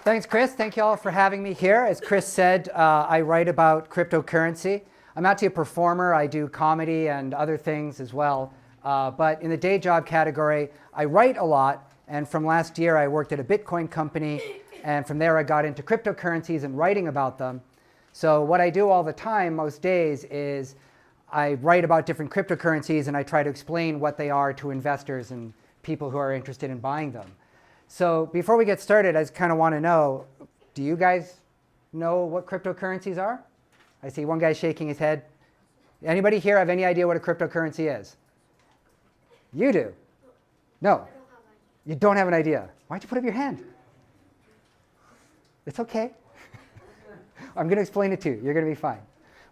Thanks, Chris. Thank you all for having me here. As Chris said, I write about cryptocurrency. I'm actually a performer. I do comedy and other things as well. But in the day job category, I write a lot. And from last year, I worked at a Bitcoin company. And from there, I got into cryptocurrencies and writing about them. So what I do all the time, most days, is I write about different cryptocurrencies and I try to explain what they are to investors and people who are interested in buying them. So before we get started, I just kind of want to know, do you guys know what cryptocurrencies are? I see one guy shaking his head. Anybody here have any idea what a cryptocurrency is? You do? No. You don't have an idea. Why'd you put up your hand? It's okay. I'm going to explain it to you. You're going to be fine.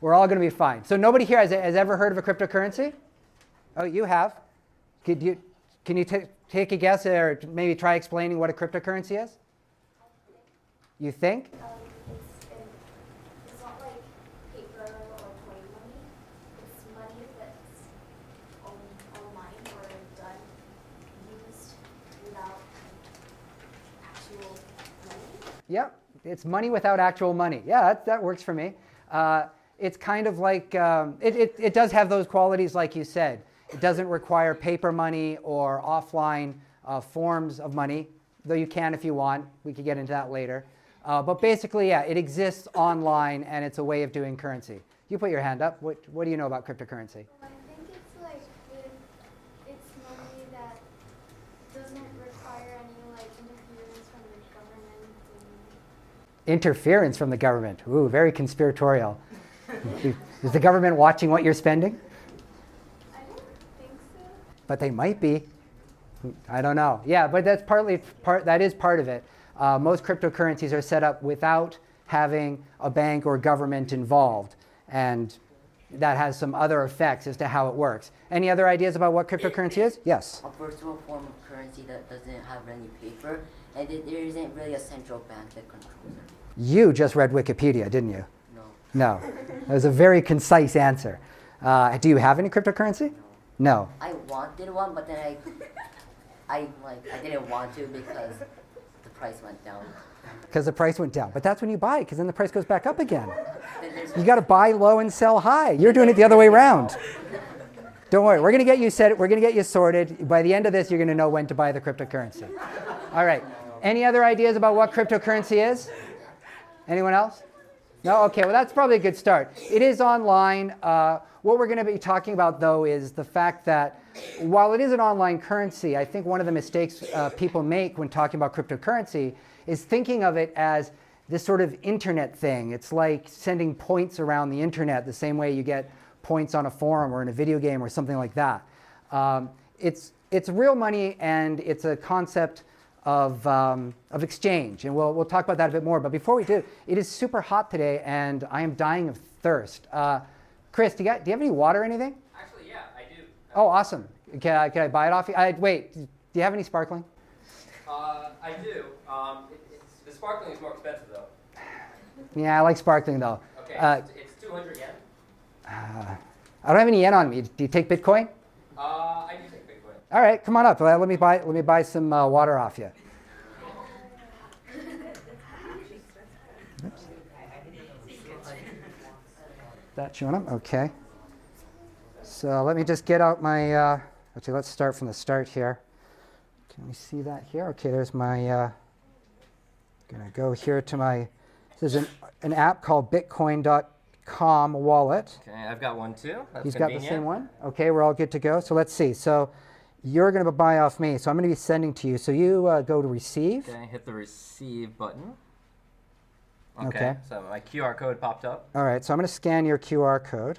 We're all going to be fine. So nobody here has ever heard of a cryptocurrency? Oh, you have. Can you take a guess or maybe try explaining what a cryptocurrency is? You think? It's not like paper or coin money. It's money that's online or done, used without actual money. Yep, it's money without actual money. Yeah, that works for me. It's kind of like, it does have those qualities like you said. It doesn't require paper money or offline forms of money, though you can if you want. We could get into that later. But basically, yeah, it exists online and it's a way of doing currency. You put your hand up. What do you know about cryptocurrency? I think it's like it's money that doesn't require any like interference from the government. Interference from the government. Ooh, very conspiratorial. Is the government watching what you're spending? But they might be. I don't know. Yeah, but that's that is part of it. Most cryptocurrencies are set up without having a bank or government involved. And that has some other effects as to how it works. Any other ideas about what cryptocurrency is? Yes? A virtual form of currency that doesn't have any paper, and there isn't really a central bank that controls it. You just read Wikipedia, didn't you? No. No. That was a very concise answer. Do you have any cryptocurrency? No. I wanted one, but then I didn't want to because the price went down. Because the price went down. But that's when you buy it, because then the price goes back up again. You got to buy low and sell high. You're doing it the other way around. Don't worry. We're going to get you set. We're going to get you sorted. By the end of this, you're going to know when to buy the cryptocurrency. All right. Any other ideas about what cryptocurrency is? Anyone else? No? Okay. Well, that's probably a good start. It is online. What we're going to be talking about, though, is the fact that while it is an online currency, I think one of the mistakes people make when talking about cryptocurrency is thinking of it as this sort of internet thing. It's like sending points around the internet the same way you get points on a forum or in a video game or something like that. It's real money and it's a concept of exchange. And we'll talk about that a bit more. But before we do, it is super hot today and I am dying of thirst. Chris, do you have any water or anything? Actually, yeah, I do. Oh, awesome. Can I buy it off you? Wait, do you have any sparkling? I do. The sparkling is more expensive, though. Yeah, I like sparkling, though. Okay, it's 200 yen. I don't have any yen on me. Do you take Bitcoin? I do take Bitcoin. All right, come on up. Let me buy some water off you. Oops. That showing up? Okay. So let me just get out my, actually let's start from the start here. Can we see that here? Okay, there's my, gonna go here to my, this is an app called bitcoin.com wallet. Okay, I've got one too. That's He's got the same one? Okay, we're all good to go. So let's see. So you're gonna buy off me. So I'm gonna be sending to you. So you go to receive. Okay, hit the receive button. Okay. So my QR code popped up. All right, so I'm gonna scan your QR code.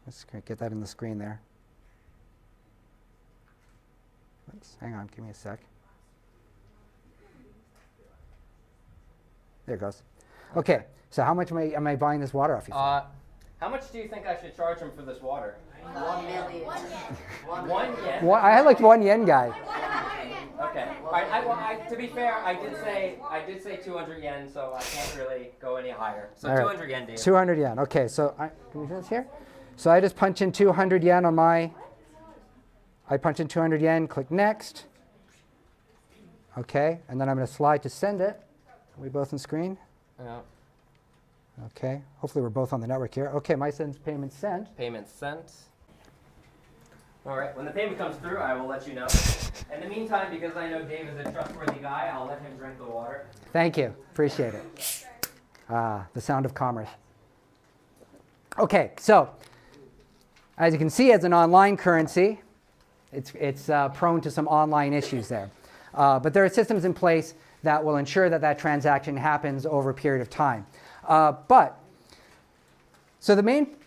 Let's get that in the screen there. Oops, hang on, give me a sec. There it goes. Okay, so how much am I buying this water off you for? How much do you think I should charge him for this water? 1 million. 1 yen. 1 yen? I had like 1 yen guy. Okay. All right. To be fair, I did say 200 yen, so I can't really go any higher. So All right. 200 yen, Dave. 200 yen. Okay, so can we do this here? So I just punch in 200 yen on my. I punch in 200 yen. Click next. Okay, and then I'm going to slide to send it. We both on screen? Yeah. Okay. Hopefully we're both on the network here. Okay, my sends payment sent. Payment sent. All right. When the payment comes through, I will let you know. In the meantime, because I know Dave is a trustworthy guy, I'll let him drink the water. Thank you. Appreciate it. The sound of commerce. Okay, so as you can see, as an online currency, it's prone to some online issues there. But there are systems in place that will ensure that that transaction happens over a period of time. So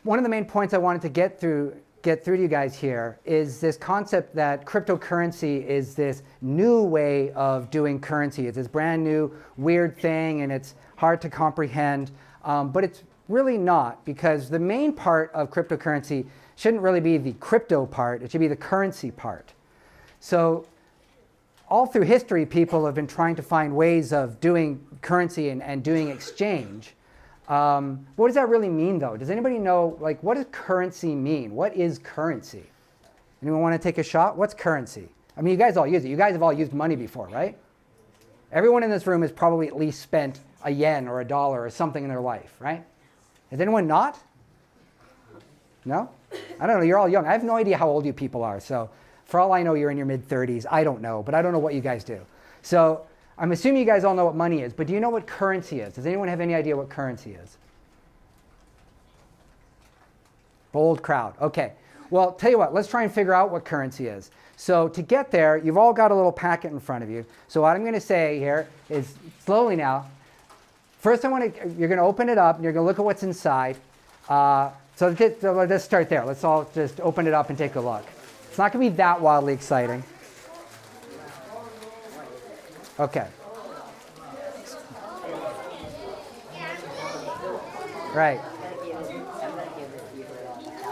one of the main points I wanted to get through to you guys here is this concept that cryptocurrency is this new way of doing currency. It's this brand new weird thing, and it's hard to comprehend. But it's really not, because the main part of cryptocurrency shouldn't really be the crypto part. It should be the currency part. So all through history, people have been trying to find ways of doing currency and doing exchange. What does that really mean, though? Does anybody know, like, what does currency mean? What is currency? Anyone want to take a shot? What's currency? I mean, you guys all use it. You guys have all used money before, right? Everyone in this room has probably at least spent a yen or a dollar or something in their life, right? Has anyone not? No? I don't know. You're all young. I have no idea how old you people are. So for all I know, you're in your mid-30s. I don't know, but I don't know what you guys do. So I'm assuming you guys all know what money is, but do you know what currency is? Does anyone have any idea what currency is? Bold crowd. Okay. Well, tell you what, let's try and figure out what currency is. So to get there, you've all got a little packet in front of you. So what I'm going to say here is, slowly now, first you're going to open it up and you're going to look at what's inside. So let's start there. Let's all just open it up and take a look. It's not going to be that wildly exciting. Okay. Right.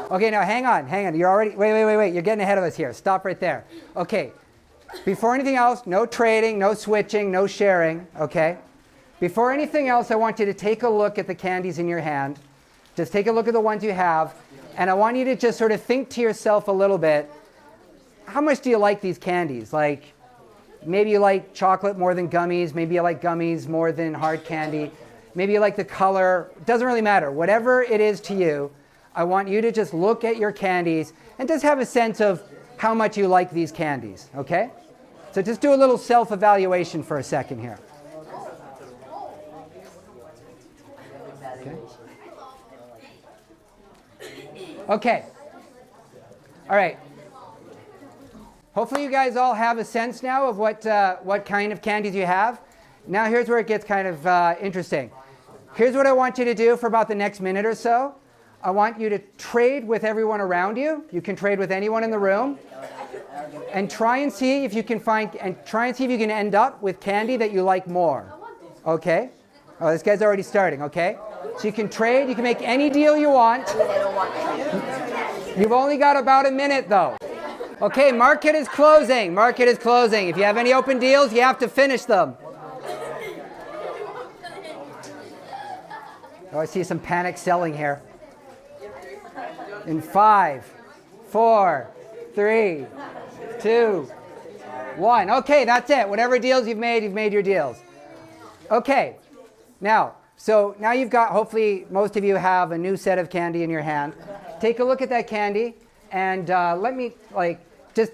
Okay, now hang on. You're already, wait. You're getting ahead of us here. Stop right there. Okay. Before anything else, no trading, no switching, no sharing, okay? Before anything else, I want you to take a look at the candies in your hand. Just take a look at the ones you have. And I want you to just sort of think to yourself a little bit, how much do you like these candies? Like, maybe you like chocolate more than gummies. Maybe you like gummies more than hard candy. Maybe you like the color. It doesn't really matter. Whatever it is to you, I want you to just look at your candies and just have a sense of how much you like these candies, okay? So just do a little self-evaluation for a second here. Okay. All right. Hopefully you guys all have a sense now of what kind of candies you have. Now here's where it gets kind of interesting. Here's what I want you to do for about the next minute or so. I want you to trade with everyone around you. You can trade with anyone in the room. And try and see if you can end up with candy that you like more. Okay? Oh, this guy's already starting, okay? So you can trade, you can make any deal you want. You've only got about a minute though. Okay, market is closing. If you have any open deals, you have to finish them. Oh, I see some panic selling here. In 5, 4, 3, 2, 1. Okay, that's it. Whatever deals you've made your deals. Okay, now you've got, hopefully most of you have a new set of candy in your hand. Take a look at that candy and let me, just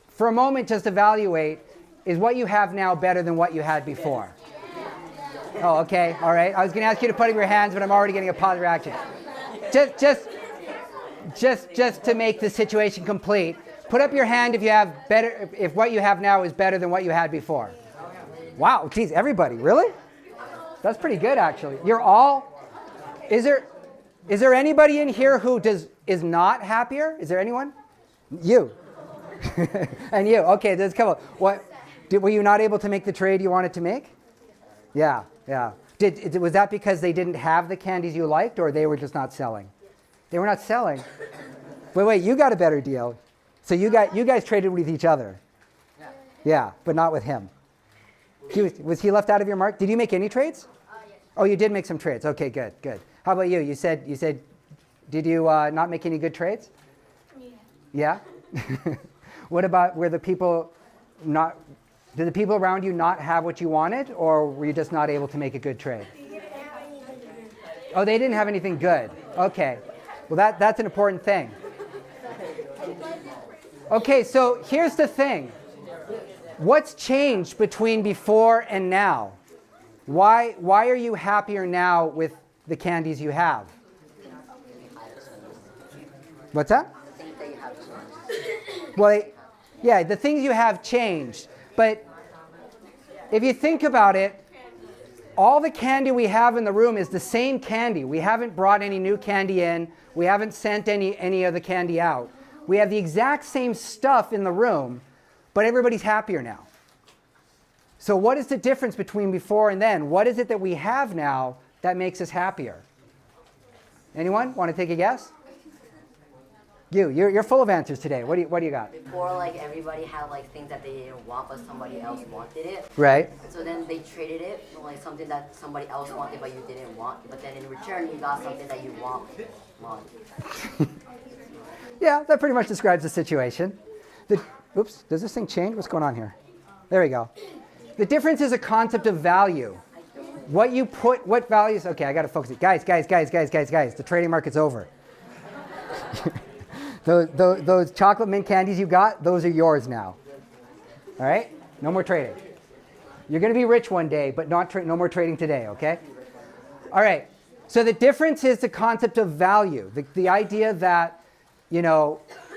for a moment, just evaluate, is what you have now better than what you had before? Oh, okay, all right. I was going to ask you to put up your hands, but I'm already getting a positive reaction. Just to make the situation complete, put up your hand if what you have now is better than what you had before. Wow, geez, everybody, really? That's pretty good, actually. You're all, is there anybody in here who is not happier? Is there anyone? You. And you. Okay, there's a couple. Were you not able to make the trade you wanted to make? Yeah. Was that because they didn't have the candies you liked, or they were just not selling? They were not selling. Wait, you got a better deal. So you guys traded with each other. Yeah, but not with him. Was he left out of your mark? Did you make any trades? Yes. Oh, you did make some trades. Okay, good. How about you? You said, did you not make any good trades? Yeah. Yeah? What about, were the people not Did the people around you not have what you wanted, or were you just not able to make a good trade? Oh, they didn't have anything good. Okay. Well, that's an important thing. Okay, so here's the thing. What's changed between before and now? Why are you happier now with the candies you have? What's that? Well, yeah, the things you have changed. But if you think about it, all the candy we have in the room is the same candy. We haven't brought any new candy in. We haven't sent any of the candy out. We have the exact same stuff in the room, but everybody's happier now. So what is the difference between before and then? What is it that we have now that makes us happier? Anyone want to take a guess? You're full of answers today. What do you got? Before, like, everybody had like things that they didn't want, but somebody else wanted it. Right. So then they traded it for like something that somebody else wanted, but you didn't want. But then in return, you got something that you want. Yeah, that pretty much describes the situation. Oops, does this thing change? What's going on here? There we go. The difference is a concept of value. What values? Okay, I got to focus it. Guys. The trading market's over. Those chocolate mint candies you got, those are yours now. All right? No more trading. You're going to be rich one day, but no more trading today, okay? All right. So the difference is the concept of value. The idea that,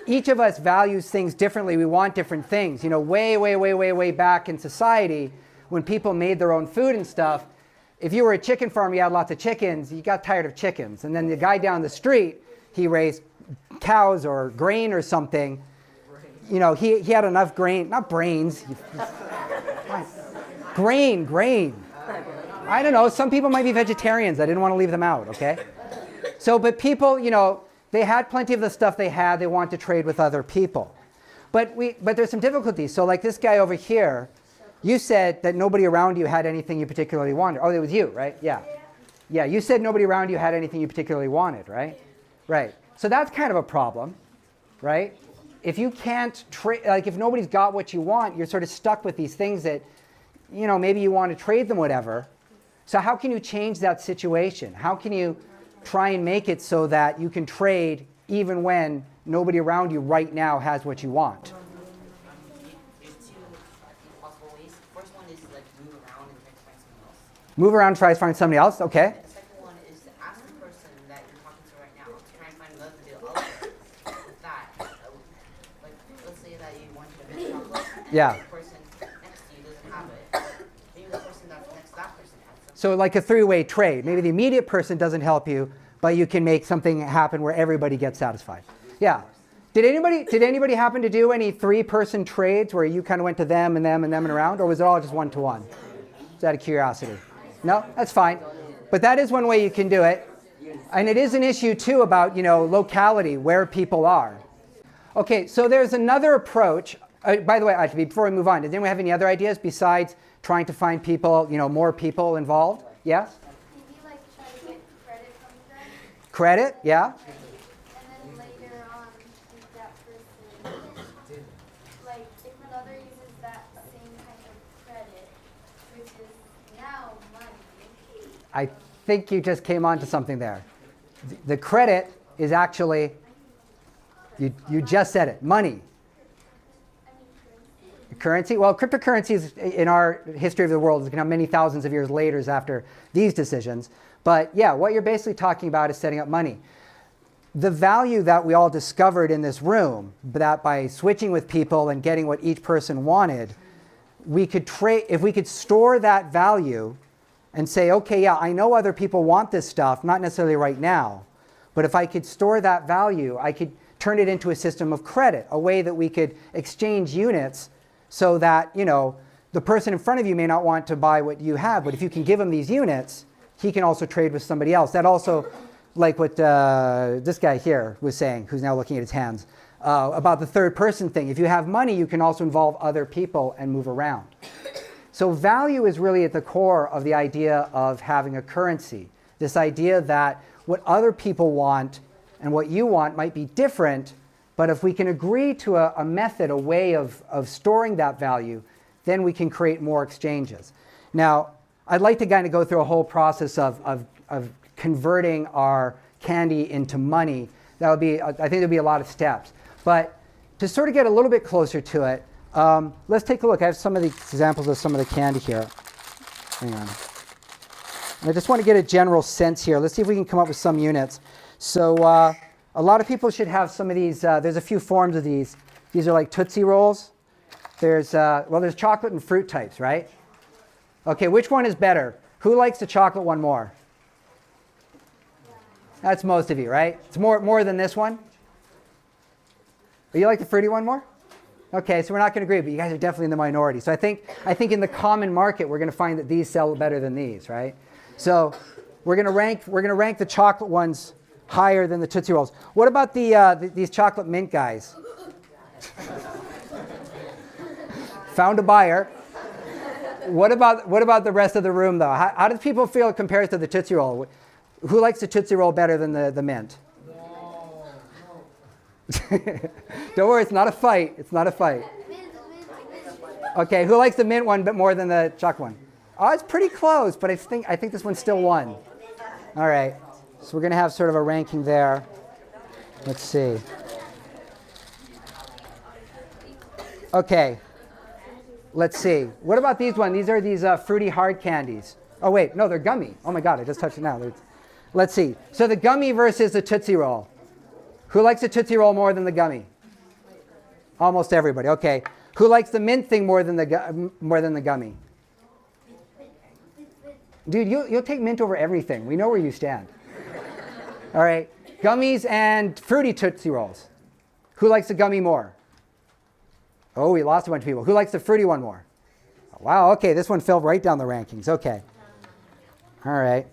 each of us values things differently. We want different things. Way back in society, when people made their own food and stuff, if you were a chicken farm, you had lots of chickens, you got tired of chickens. And then the guy down the street, he raised cows or grain or something. He had enough grain, not brains. Grain. I don't know. Some people might be vegetarians. I didn't want to leave them out, okay? So, but people, they had plenty of the stuff they had. They want to trade with other people. But there's some difficulties. So like this guy over here, you said that nobody around you had anything you particularly wanted. Oh, it was you, right? Yeah. Yeah, you said nobody around you had anything you particularly wanted, right? Right. So that's kind of a problem, right? If you can't trade, like if nobody's got what you want, you're sort of stuck with these things that, maybe you want to trade them, whatever. So how can you change that situation? How can you try and make it so that you can trade even when nobody around you right now has what you want? There's two possible ways. The first one is like move around and try to find someone else. Move around, try to find somebody else, okay. The second one is to ask the person that you're talking to right now to try and find another deal out there. With that, like let's say that you want to make chocolate. Yeah. The person next to you doesn't have it. Maybe the person that's next to that person has something. So like a three-way trade. Maybe the immediate person doesn't help you, but you can make something happen where everybody gets satisfied. Yeah. Did anybody happen to do any three-person trades where you kind of went to them and them and them and around, or was it all just one-to-one? Just out of curiosity. No, that's fine. But that is one way you can do it. And it is an issue too about, locality, where people are. Okay, so there's another approach. By the way, actually, before we move on, does anyone have any other ideas besides trying to find people, more people involved? Yes? Maybe try to get credit from them, Credit, yeah. and then later on, if that person, if another uses that same kind of credit, which is now money. I think you just came on to something there. The credit is actually, you just said it, money. Currency? Well, cryptocurrencies in our history of the world has come many thousands of years later after these decisions. But yeah, what you're basically talking about is setting up money. The value that we all discovered in this room, that by switching with people and getting what each person wanted, we could trade, if we could store that value and say, okay, yeah, I know other people want this stuff, not necessarily right now, but if I could store that value, I could turn it into a system of credit, a way that we could exchange units so that, the person in front of you may not want to buy what you have, but if you can give him these units, he can also trade with somebody else. That also, like what this guy here was saying, who's now looking at his hands, about the third person thing. If you have money, you can also involve other people and move around. So value is really at the core of the idea of having a currency. This idea that what other people want and what you want might be different, but if we can agree to a method, a way of storing that value, then we can create more exchanges. Now, I'd like to kind of go through a whole process of converting our candy into money. That would be, I think there'd be a lot of steps. But to sort of get a little bit closer to it, let's take a look. I have some of the examples of some of the candy here. Hang on. And I just want to get a general sense here. Let's see if we can come up with some units. So a lot of people should have some of these. There's a few forms of these. These are like Tootsie Rolls. There's chocolate and fruit types, right? Okay, which one is better? Who likes the chocolate one more? That's most of you, right? It's more than this one? Or you like the fruity one more? Okay, so we're not going to agree, but you guys are definitely in the minority. So I think in the common market, we're going to find that these sell better than these, right? So we're going to rank the chocolate ones higher than the Tootsie Rolls. What about these chocolate mint guys? Found a buyer. What about the rest of the room, though? How do people feel it compares to the Tootsie Roll? Who likes the Tootsie Roll better than the mint? Don't worry, it's not a fight. It's not a fight. Okay, who likes the mint one but more than the chocolate one? Oh, it's pretty close, but I think this one still won. All right, so we're going to have sort of a ranking there. Let's see. Okay, let's see. What about these ones? These are these fruity hard candies. Oh, wait, no, they're gummy. Oh, my God, I just touched it now. Let's see. So the gummy versus the Tootsie Roll. Who likes the Tootsie Roll more than the gummy? Almost everybody. Okay. Who likes the mint thing more than the gummy? Dude, you'll take mint over everything. We know where you stand. All right. Gummies and fruity Tootsie Rolls. Who likes the gummy more? Oh, we lost a bunch of people. Who likes the fruity one more? Wow, okay, this one fell right down the rankings. Okay. All right.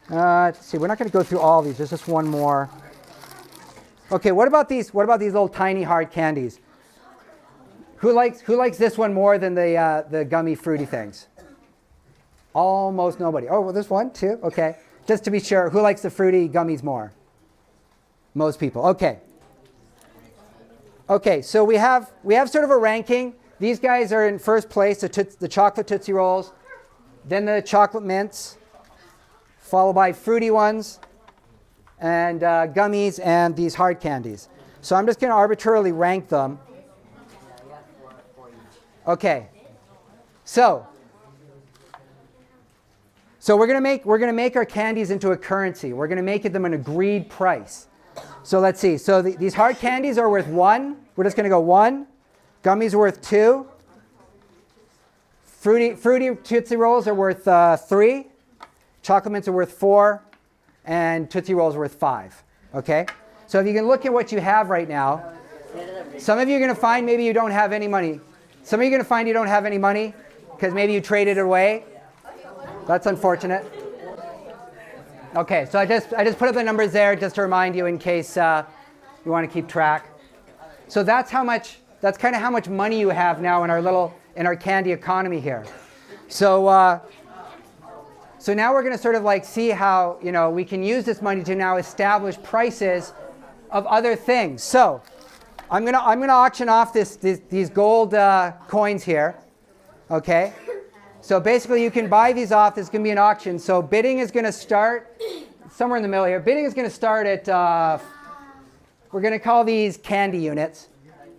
Let's see, we're not going to go through all these. There's just one more. Okay, what about these little tiny hard candies? Who likes this one more than the gummy fruity things? Almost nobody. Oh, well, there's one, two. Okay. Just to be sure, who likes the fruity gummies more? Most people. Okay. Okay, so we have sort of a ranking. These guys are in first place, the chocolate Tootsie Rolls, then the chocolate mints, followed by fruity ones, and gummies, and these hard candies. So I'm just going to arbitrarily rank them. Okay. So we're going to make our candies into a currency. We're going to make them an agreed price. So let's see. So these hard candies are worth 1. We're just going to go 1. Gummies are worth 2. Fruity Tootsie Rolls are worth 3. Chocolate mints are worth 4. And Tootsie Rolls are worth 5. Okay? So if you can look at what you have right now, some of you are going to find maybe you don't have any money. Some of you are going to find you don't have any money because maybe you traded it away. That's unfortunate. Okay, so I just put up the numbers there just to remind you in case you want to keep track. So that's kind of how much money you have now in our candy economy here. So now we're going to sort of like see how we can use this money to now establish prices of other things. So I'm going to auction off these gold coins here. Okay. So basically, you can buy these off. This is going to be an auction. So bidding is going to start somewhere in the middle here. Bidding is going to start at, we're going to call these candy units,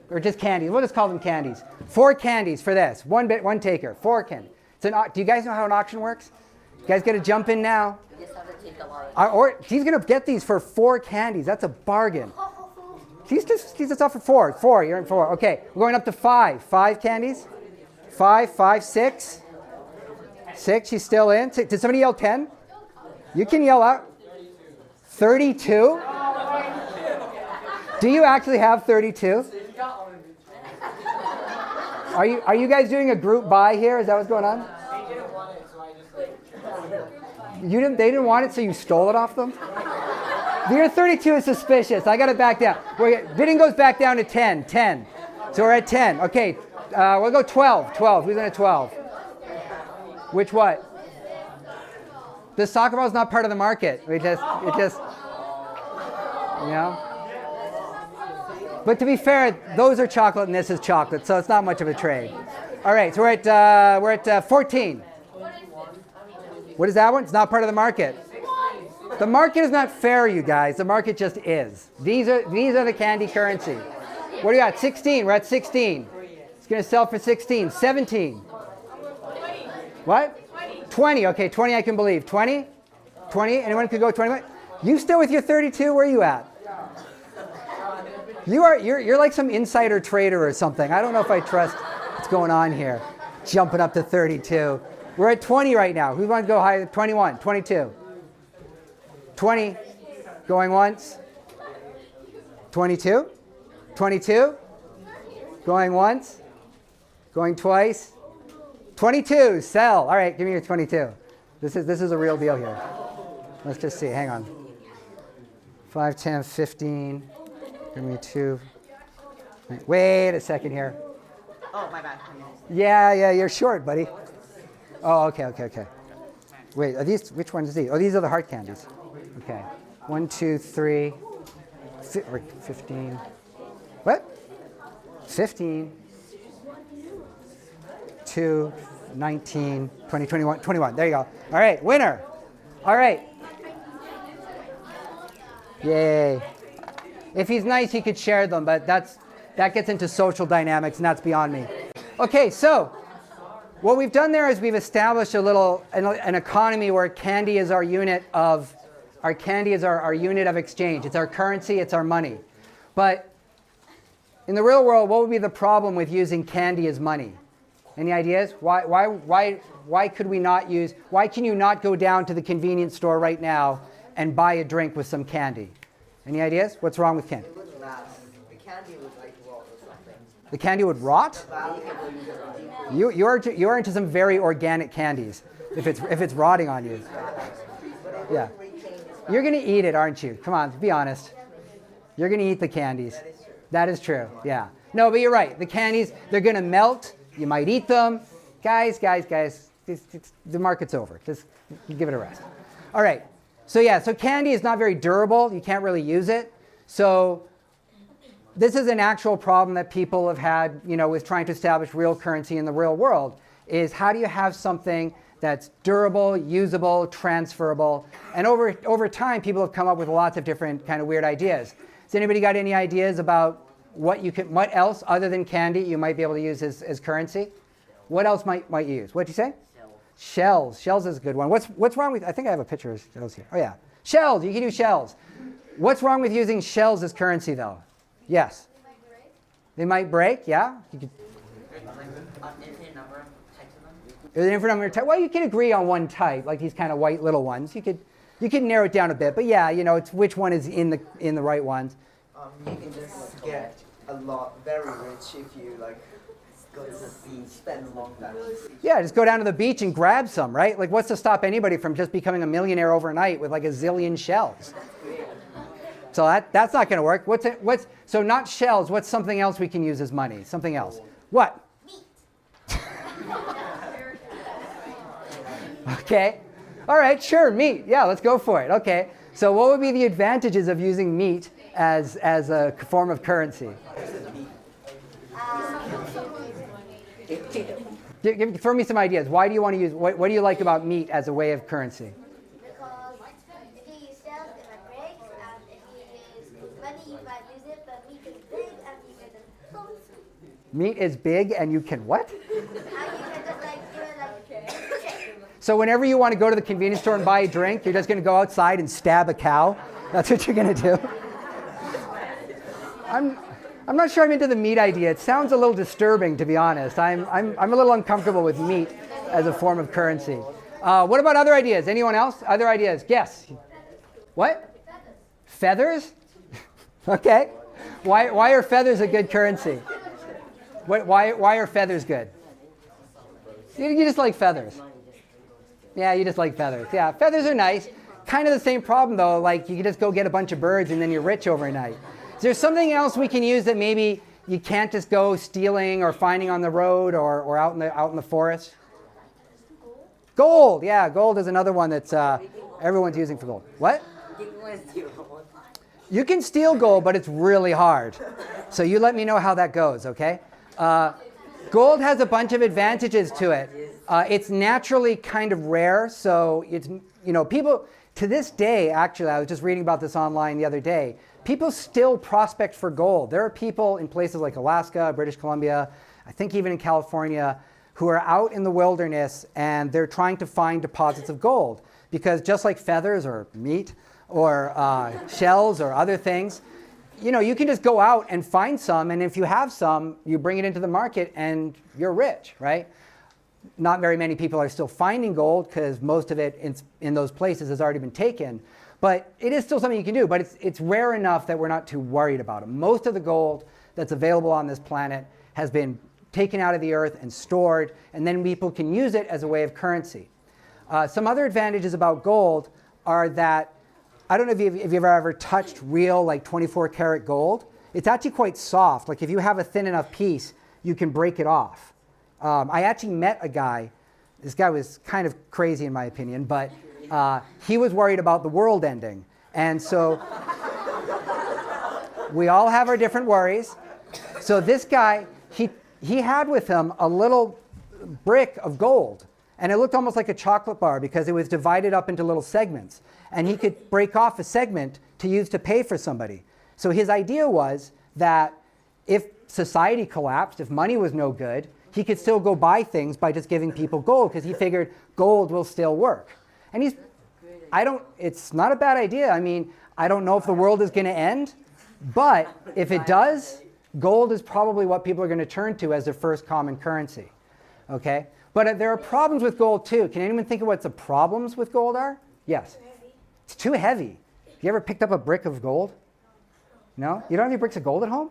or just candies. We'll just call them candies. 4 candies for this. One taker. 4 candies. Do you guys know how an auction works? You guys got to jump in now. You just have to take a lot of He's going to get these for 4 candies. That's a bargain. He's just up for 4. 4. You're in 4. Okay, we're going up to 5. 5 candies. 5, 6. 6, she's still in. Did somebody yell 10? You can yell out. 32? Do you actually have 32? Are you guys doing a group buy here? Is that what's going on? They didn't want it, so you stole it off them? Your 32 is suspicious. I got to back down. Bidding goes back down to 10. 10. So we're at 10. Okay, we'll go 12. 12. Who's in at 12? Which what? The soccer ball is not part of the market. It just, But to be fair, those are chocolate and this is chocolate, so it's not much of a trade. All right, so we're at 14. What is that one? It's not part of the market. The market is not fair, you guys. The market just is. These are the candy currency. What do you got? 16. We're at 16. It's going to sell for 16. 17. What? 20. Okay, 20 I can believe. 20? 20? Anyone could go 20? You still with your 32? Where are you at? You're like some insider trader or something. I don't know if I trust what's going on here. Jumping up to 32. We're at 20 right now. Who wants to go higher? 21, 22. 20. Going once. 22. 22. Going once. Going twice. 22. Sell. All right, give me your 22. This is a real deal here. Let's just see. Hang on. 5, 10, 15. Give me 2. Wait a second here. Oh, my bad. Yeah, you're short, buddy. Oh, okay. Wait, are these, which ones are these? Oh, these are the heart candies. Okay. 1, 2, 3, 15. What? 15. 2, 19, 20, 21, 21. There you go. All right, winner. All right. Yay. If he's nice, he could share them, but that gets into social dynamics, and that's beyond me. Okay, so what we've done there is we've established an economy where candy is our unit of our unit of exchange. It's our currency, it's our money. But in the real world, what would be the problem with using candy as money? Any ideas? Why could we not use? Why can you not go down to the convenience store right now and buy a drink with some candy? Any ideas? What's wrong with candy? It would last. The candy would like rot or something. The candy would rot? You're into some very organic candies. If it's rotting on you. Yeah. You're gonna eat it, aren't you? Come on, be honest. You're gonna eat the candies. That is true. Yeah. No, but you're right. The candies, they're gonna melt. You might eat them. Guys. The market's over. Just give it a rest. All right. So candy is not very durable. You can't really use it. So this is an actual problem that people have had, with trying to establish real currency in the real world, is how do you have something that's durable, usable, transferable? And over time, people have come up with lots of different kind of weird ideas. Has anybody got any ideas about what else other than candy you might be able to use as currency? What else might you use? What'd you say? Shells. Shells is a good one. What's wrong with? I think I have a picture of shells here. Oh yeah, shells. You can do shells. What's wrong with using shells as currency though? Yes. They might break. Yeah. You could. An infinite number of types of them. There's an infinite number of types. Well, you can agree on one type, like these kind of white little ones. You could narrow it down a bit, but yeah, it's which one is in the right ones. You can just get a lot, very rich if you go to the beach, spend a long time. Yeah, just go down to the beach and grab some, right? Like, what's to stop anybody from just becoming a millionaire overnight with like a zillion shells? So that's not going to work. So not shells? What's something else we can use as money? Something else? What? Meat. Okay. All right. Sure. Meat. Yeah. Let's go for it. Okay. So what would be the advantages of using meat as a form of currency? Throw me some ideas. Why do you want to use? What do you like about meat as a way of currency? Because if he sells, it might break, and if he is money, you might use it, but meat is big, and you can just boom. Meat is big, and you can what? And you can just do it like. So whenever you want to go to the convenience store and buy a drink, you're just going to go outside and stab a cow? That's what you're going to do? I'm not sure I'm into the meat idea. It sounds a little disturbing, to be honest. I'm a little uncomfortable with meat as a form of currency. What about other ideas? Anyone else? Other ideas? Guess. What? Feathers? Okay. Why are feathers a good currency? Why are feathers good? You just like feathers. Yeah, you just like feathers. Yeah, feathers are nice. Kind of the same problem, though. Like, you can just go get a bunch of birds and then you're rich overnight. Is there something else we can use that maybe you can't just go stealing or finding on the road or out in the forest? Gold. Yeah, gold is another one that's everyone's using for gold. What? You can steal gold, but it's really hard. So you let me know how that goes, okay? Gold has a bunch of advantages to it. It's naturally kind of rare, so it's, people, to this day, actually, I was just reading about this online the other day, people still prospect for gold. There are people in places like Alaska, British Columbia, I think even in California, who are out in the wilderness and they're trying to find deposits of gold. Because just like feathers or meat or shells or other things, you can just go out and find some, and if you have some, you bring it into the market and you're rich, right? Not very many people are still finding gold because most of it in those places has already been taken. But it is still something you can do, but it's rare enough that we're not too worried about it. Most of the gold that's available on this planet has been taken out of the earth and stored, and then people can use it as a way of currency. Some other advantages about gold are that, I don't know if you've ever touched real, like 24 karat gold. It's actually quite soft. Like if you have a thin enough piece, you can break it off. I actually met a guy. This guy was kind of crazy in my opinion, but he was worried about the world ending. And so we all have our different worries. So this guy, he had with him a little brick of gold. And it looked almost like a chocolate bar because it was divided up into little segments. And he could break off a segment to use to pay for somebody. So his idea was that if society collapsed, if money was no good, he could still go buy things by just giving people gold because he figured gold will still work. And it's not a bad idea. I mean, I don't know if the world is going to end, but if it does, gold is probably what people are going to turn to as their first common currency. Okay? But there are problems with gold too. Can anyone think of what the problems with gold are? Yes. It's too heavy. You ever picked up a brick of gold? No? You don't have any bricks of gold at home?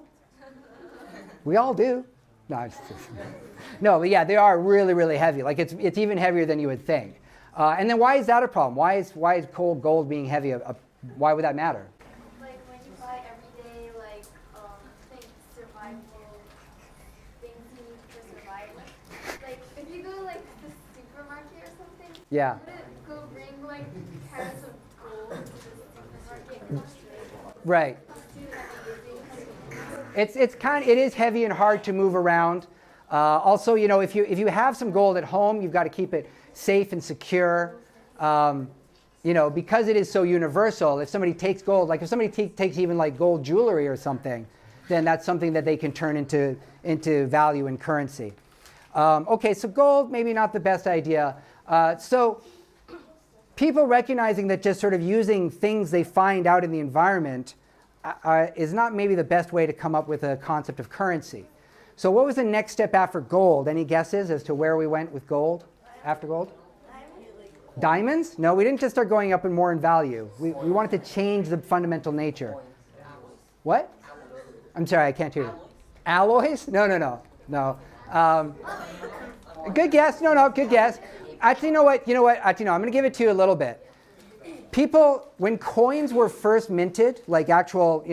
We all do. No, but yeah, they are really, really heavy. Like it's even heavier than you would think. And then why is that a problem? Why is gold being heavy? Why would that matter? Like when you buy everyday, like survival things you need for survival. Like if you go like to the supermarket or something, Yeah. you wouldn't go bring like carrots of gold to the supermarket. Right. It is heavy and hard to move around. Also, if you have some gold at home, you've got to keep it safe and secure. Because it is so universal. If somebody takes gold, like if somebody takes even like gold jewelry or something, then that's something that they can turn into value and currency. Okay, so gold maybe not the best idea. So people recognizing that just sort of using things they find out in the environment is not maybe the best way to come up with a concept of currency. So what was the next step after gold? Any guesses as to where we went with gold after gold? Diamonds? No, we didn't just start going up more in value. We wanted to change the fundamental nature. What? I'm sorry, I can't hear you. Alloys? No. Good guess. No, good guess. Actually, you know what? Actually, no, I'm going to give it to you a little bit. People, when coins were first minted, like actual,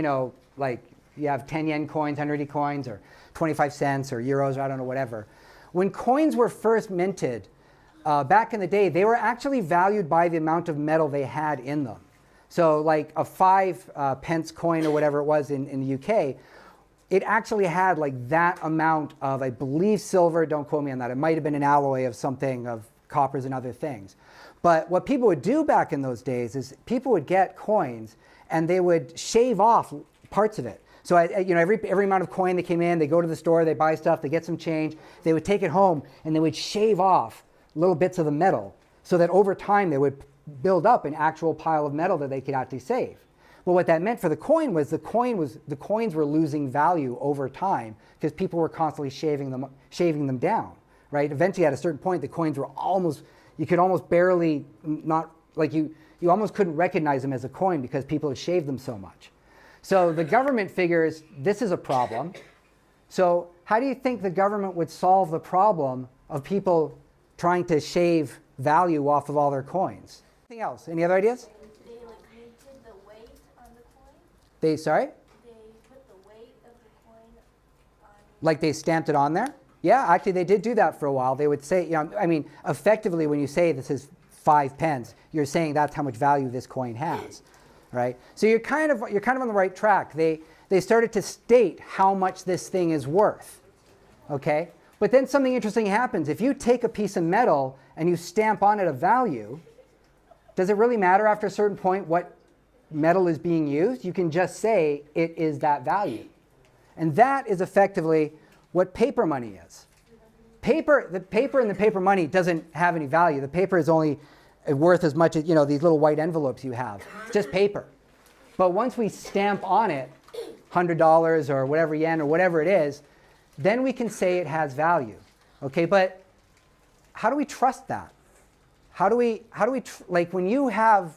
like you have 10 yen coins, 100 yen coins, or 25 cents, or euros, or I don't know, whatever. When coins were first minted, back in the day, they were actually valued by the amount of metal they had in them. So like a 5 pence coin or whatever it was in the UK, it actually had like that amount of, I believe, silver, don't quote me on that. It might have been an alloy of something, of coppers and other things. But what people would do back in those days is people would get coins and they would shave off parts of it. So every amount of coin that came in, they go to the store, they buy stuff, they get some change, they would take it home and they would shave off little bits of the metal so that over time they would build up an actual pile of metal that they could actually save. Well, what that meant for the coin was the coins were losing value over time because people were constantly shaving them down, right? Eventually, at a certain point, the coins were you could almost barely not, like you almost couldn't recognize them as a coin because people had shaved them so much. So the government figures this is a problem. So how do you think the government would solve the problem of people trying to shave value off of all their coins? Anything else? Any other ideas? They minted the weight on the coin. They Put the weight of the coin on. like they stamped it on there? Yeah, actually they did do that for a while. They would say, effectively when you say this is 5 pence, you're saying that's how much value this coin has, right? So you're kind of on the right track. They started to state how much this thing is worth, okay? But then something interesting happens. If you take a piece of metal and you stamp on it a value, does it really matter after a certain point what metal is being used? You can just say it is that value. And that is effectively what paper money is. The paper in the paper money doesn't have any value. The paper is only worth as much as, these little white envelopes you have. It's just paper. But once we stamp on it $100 or whatever yen or whatever it is, then we can say it has value. Okay, but how do we trust that? How do we like when you have,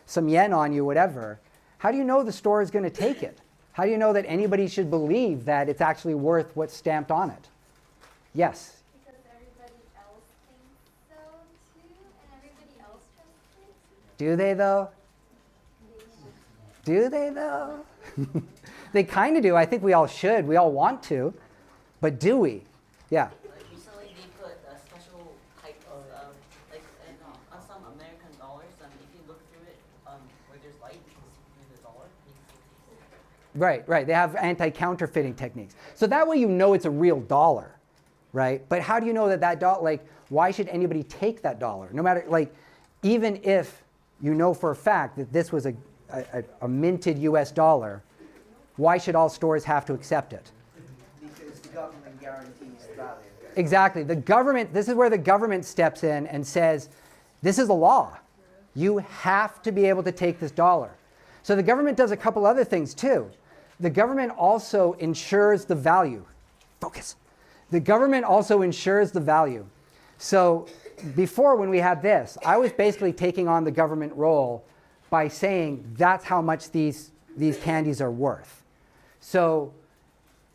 some yen on you, whatever, how do you know the store is going to take it? How do you know that anybody should believe that it's actually worth what's stamped on it? Yes? Because everybody else thinks so too, and everybody else trusts it. Do they though? Do they though? They kind of do. I think we all should. We all want to. But do we? Yeah. Like recently, they put a special type of, on some American dollars, if you look through it, where there's light, you can see through the dollar. Right. They have anti-counterfeiting techniques. So that way you know it's a real dollar, right? But how do you know that dollar, why should anybody take that dollar? No matter, even if you know for a fact that this was a minted US dollar, why should all stores have to accept it? Because the government guarantees the value. Exactly. This is where the government steps in and says, this is a law. You have to be able to take this dollar. So the government does a couple other things too. The government also ensures the value. Focus. The government also ensures the value. So before, when we had this, I was basically taking on the government role by saying that's how much these candies are worth. So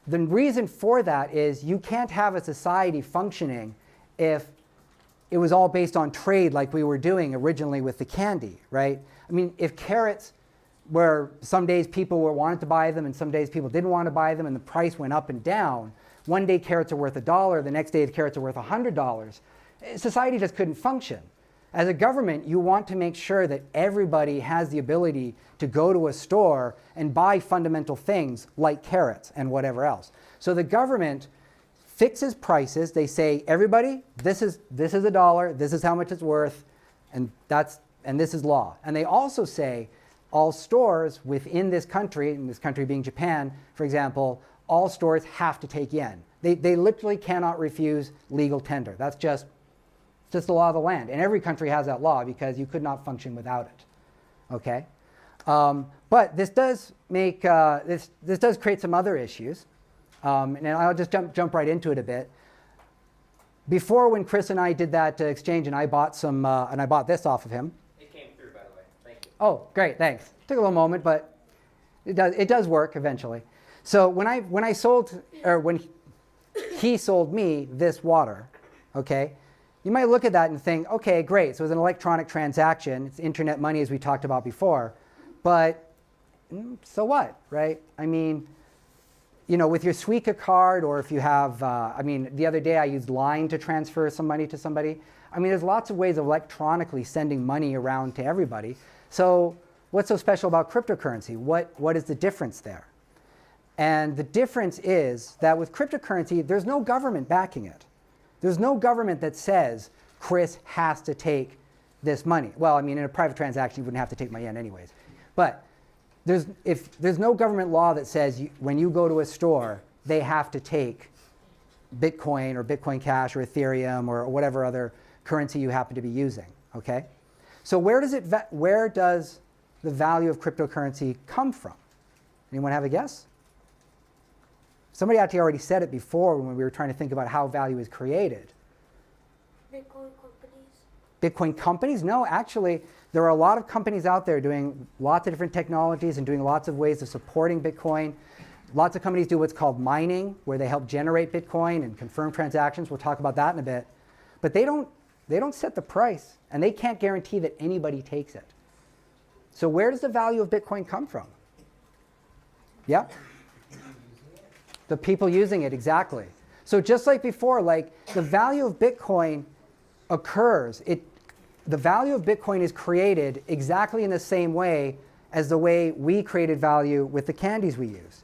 the reason for that is you can't have a society functioning if it was all based on trade like we were doing originally with the candy, right? I mean, if carrots were, some days people wanted to buy them and some days people didn't want to buy them and the price went up and down, one day carrots are worth $1, the next day the carrots are worth $100, society just couldn't function. As a government, you want to make sure that everybody has the ability to go to a store and buy fundamental things like carrots and whatever else. So the government fixes prices. They say, everybody, this is $1, this is how much it's worth, and this is law. And they also say all stores within this country, and this country being Japan, for example, all stores have to take yen. They literally cannot refuse legal tender. That's just the law of the land. And every country has that law because you could not function without it. Okay? But this does make, this does create some other issues. And I'll just jump right into it a bit. Before, when Chris and I did that exchange and I bought and I bought this off of him. It came through, by the way. Thank you. Oh, great, thanks. Took a little moment, but it does work eventually. So when he sold me this water, okay, you might look at that and think, okay, great, so it's an electronic transaction, it's internet money as we talked about before, but so what, right? I mean, with your Suica card, or if you have, the other day I used Line to transfer some money to somebody. I mean, there's lots of ways of electronically sending money around to everybody. So what's so special about cryptocurrency? What is the difference there? And the difference is that with cryptocurrency, there's no government backing it. There's no government that says, Chris has to take this money. Well, I mean, in a private transaction, you wouldn't have to take my yen anyways. But there's no government law that says when you go to a store, they have to take Bitcoin or Bitcoin Cash or Ethereum or whatever other currency you happen to be using, okay? So where does the value of cryptocurrency come from? Anyone have a guess? Somebody actually already said it before when we were trying to think about how value is created. Bitcoin companies. Bitcoin companies? No, actually, there are a lot of companies out there doing lots of different technologies and doing lots of ways of supporting Bitcoin. Lots of companies do what's called mining, where they help generate Bitcoin and confirm transactions. We'll talk about that in a bit. But they don't set the price, and they can't guarantee that anybody takes it. So where does the value of Bitcoin come from? Yeah? The people using it, exactly. So just like before, the value of Bitcoin occurs. The value of Bitcoin is created exactly in the same way as the way we created value with the candies we use.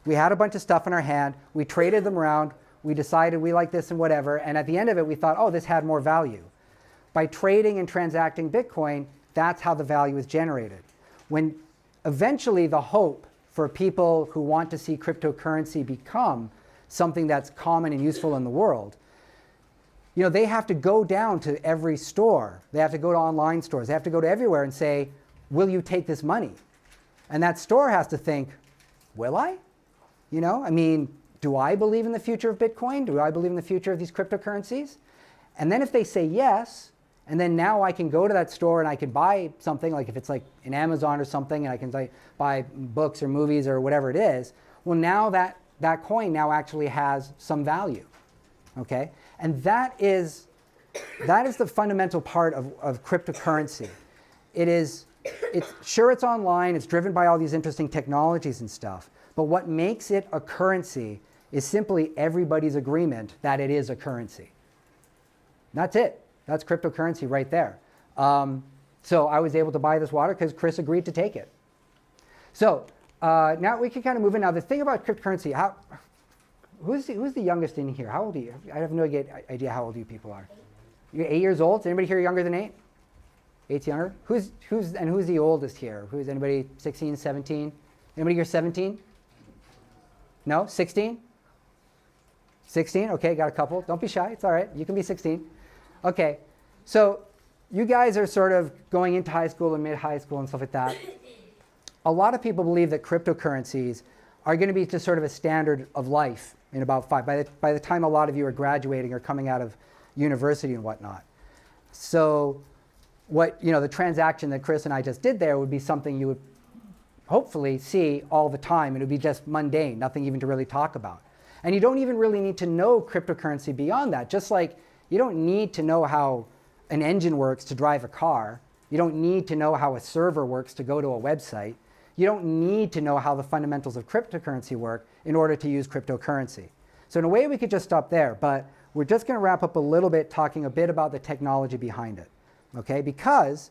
We had a bunch of stuff in our hand, we traded them around, we decided we like this and whatever, and at the end of it we thought, oh, this had more value. By trading and transacting Bitcoin, that's how the value is generated. When eventually the hope for people who want to see cryptocurrency become something that's common and useful in the world, they have to go down to every store. They have to go to online stores. They have to go to everywhere and say, will you take this money? And that store has to think, will I? Do I believe in the future of Bitcoin? Do I believe in the future of these cryptocurrencies? And then if they say yes, and then now I can go to that store and I can buy something, like if it's like in Amazon or something, and I can buy books or movies or whatever it is, well, now that coin now actually has some value, okay? And that is the fundamental part of cryptocurrency. It's online, it's driven by all these interesting technologies and stuff, but what makes it a currency is simply everybody's agreement that it is a currency. That's it. That's cryptocurrency right there. So I was able to buy this water because Chris agreed to take it. So now we can kind of move in. Now the thing about cryptocurrency, who's the youngest in here? How old are you? I have no idea how old you people are. You're 8 years old? Is anybody here younger than 8? 8's younger? Who's the oldest here? Who's anybody 16, 17? Anybody here 17? No? 16? 16? Okay, got a couple. Don't be shy. It's all right. You can be 16. Okay, so you guys are sort of going into high school and mid-high school and stuff like that. A lot of people believe that cryptocurrencies are going to be just sort of a standard of life in about by the time a lot of you are graduating or coming out of university and whatnot. So the transaction that Chris and I just did there would be something you would hopefully see all the time, and it would be just mundane, nothing even to really talk about. And you don't even really need to know cryptocurrency beyond that, just like you don't need to know how an engine works to drive a car. You don't need to know how a server works to go to a website. You don't need to know how the fundamentals of cryptocurrency work in order to use cryptocurrency. So in a way, we could just stop there, but we're just going to wrap up a little bit talking a bit about the technology behind it, okay? Because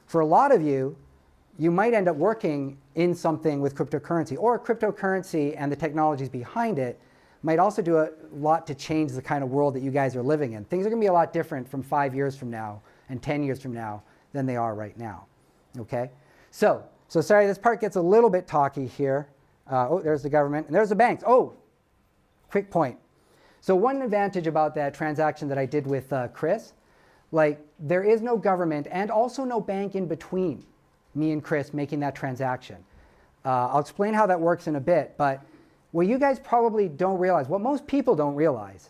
for a lot of you, you might end up working in something with cryptocurrency, or cryptocurrency and the technologies behind it might also do a lot to change the kind of world that you guys are living in. Things are going to be a lot different from 5 years from now and 10 years from now than they are right now, okay? So sorry, this part gets a little bit talky here. Oh, there's the government, and there's the banks. Oh, quick point. So one advantage about that transaction that I did with Chris, there is no government and also no bank in between me and Chris making that transaction. I'll explain how that works in a bit, but what you guys probably don't realize, what most people don't realize,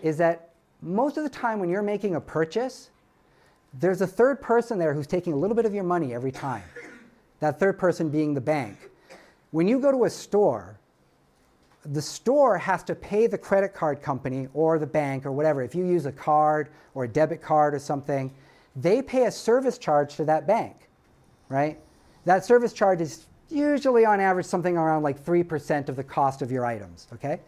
is that most of the time when you're making a purchase, there's a third person there who's taking a little bit of your money every time. That third person being the bank. When you go to a store, the store has to pay the credit card company or the bank or whatever. If you use a card or a debit card or something, they pay a service charge to that bank, right? That service charge is usually on average something around like 3% of the cost of your items, okay?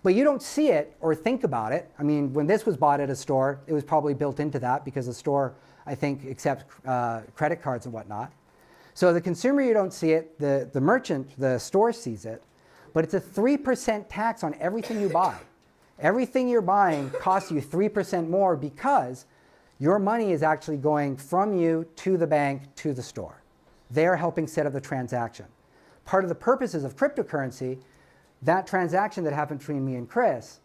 But you don't see it or think about it. I mean, when this was bought at a store, it was probably built into that because the store, I think, accepts credit cards and whatnot. So the consumer, you don't see it. The merchant, the store sees it. But it's a 3% tax on everything you buy. Everything you're buying costs you 3% more because your money is actually going from you to the bank to the store. They're helping set up the transaction. Part of the purposes of cryptocurrency, that transaction that happened between me and Chris,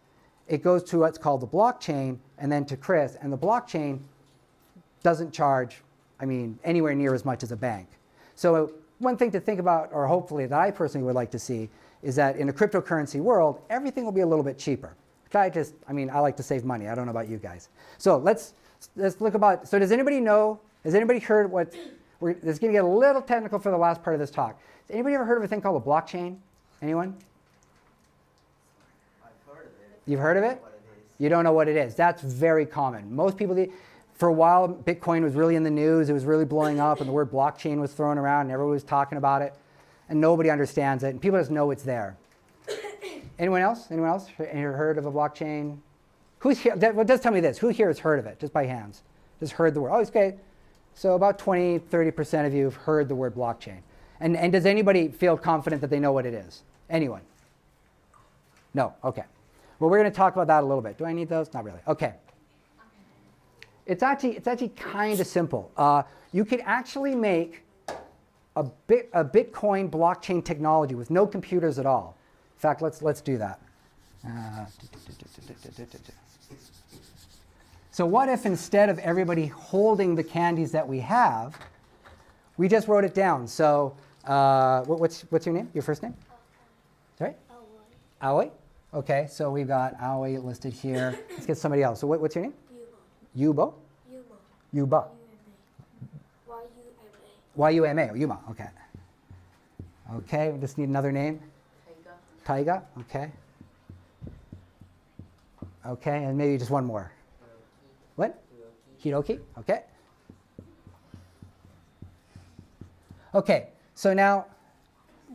it goes to what's called the blockchain and then to Chris. And the blockchain doesn't charge, anywhere near as much as a bank. So one thing to think about, or hopefully that I personally would like to see, is that in a cryptocurrency world, everything will be a little bit cheaper. I like to save money. I don't know about you guys. So let's look about, so does anybody know, has anybody heard what, it's going to get a little technical for the last part of this talk. Has anybody ever heard of a thing called a blockchain? Anyone? I've heard of it. You've heard of it? What it is. You don't know what it is. That's very common. Most people, for a while, Bitcoin was really in the news. It was really blowing up, and the word blockchain was thrown around, and everyone was talking about it, and nobody understands it, and people just know it's there. Anyone else? Anyone else heard of a blockchain? Who's here? Just tell me this. Who here has heard of it? Just by hands. Just heard the word. Oh, okay. So about 20, 30% of you have heard the word blockchain. And does anybody feel confident that they know what it is? Anyone? No? Okay. Well, we're going to talk about that a little bit. Do I need those? Not really. Okay. It's actually kind of simple. You could actually make a Bitcoin blockchain technology with no computers at all. In fact, let's do that. So what if instead of everybody holding the candies that we have, we just wrote it down? So what's your name? Your first name? Sorry? Aoi. Okay, so we've got Aoi listed here. Let's get somebody else. So what's your name? Yubo. Yuba. Y-U-M-A. Yuma. Okay. Okay, we just need another name. Taiga. Okay. Okay, and maybe just one more. What? Hiroki. Okay. Okay, so now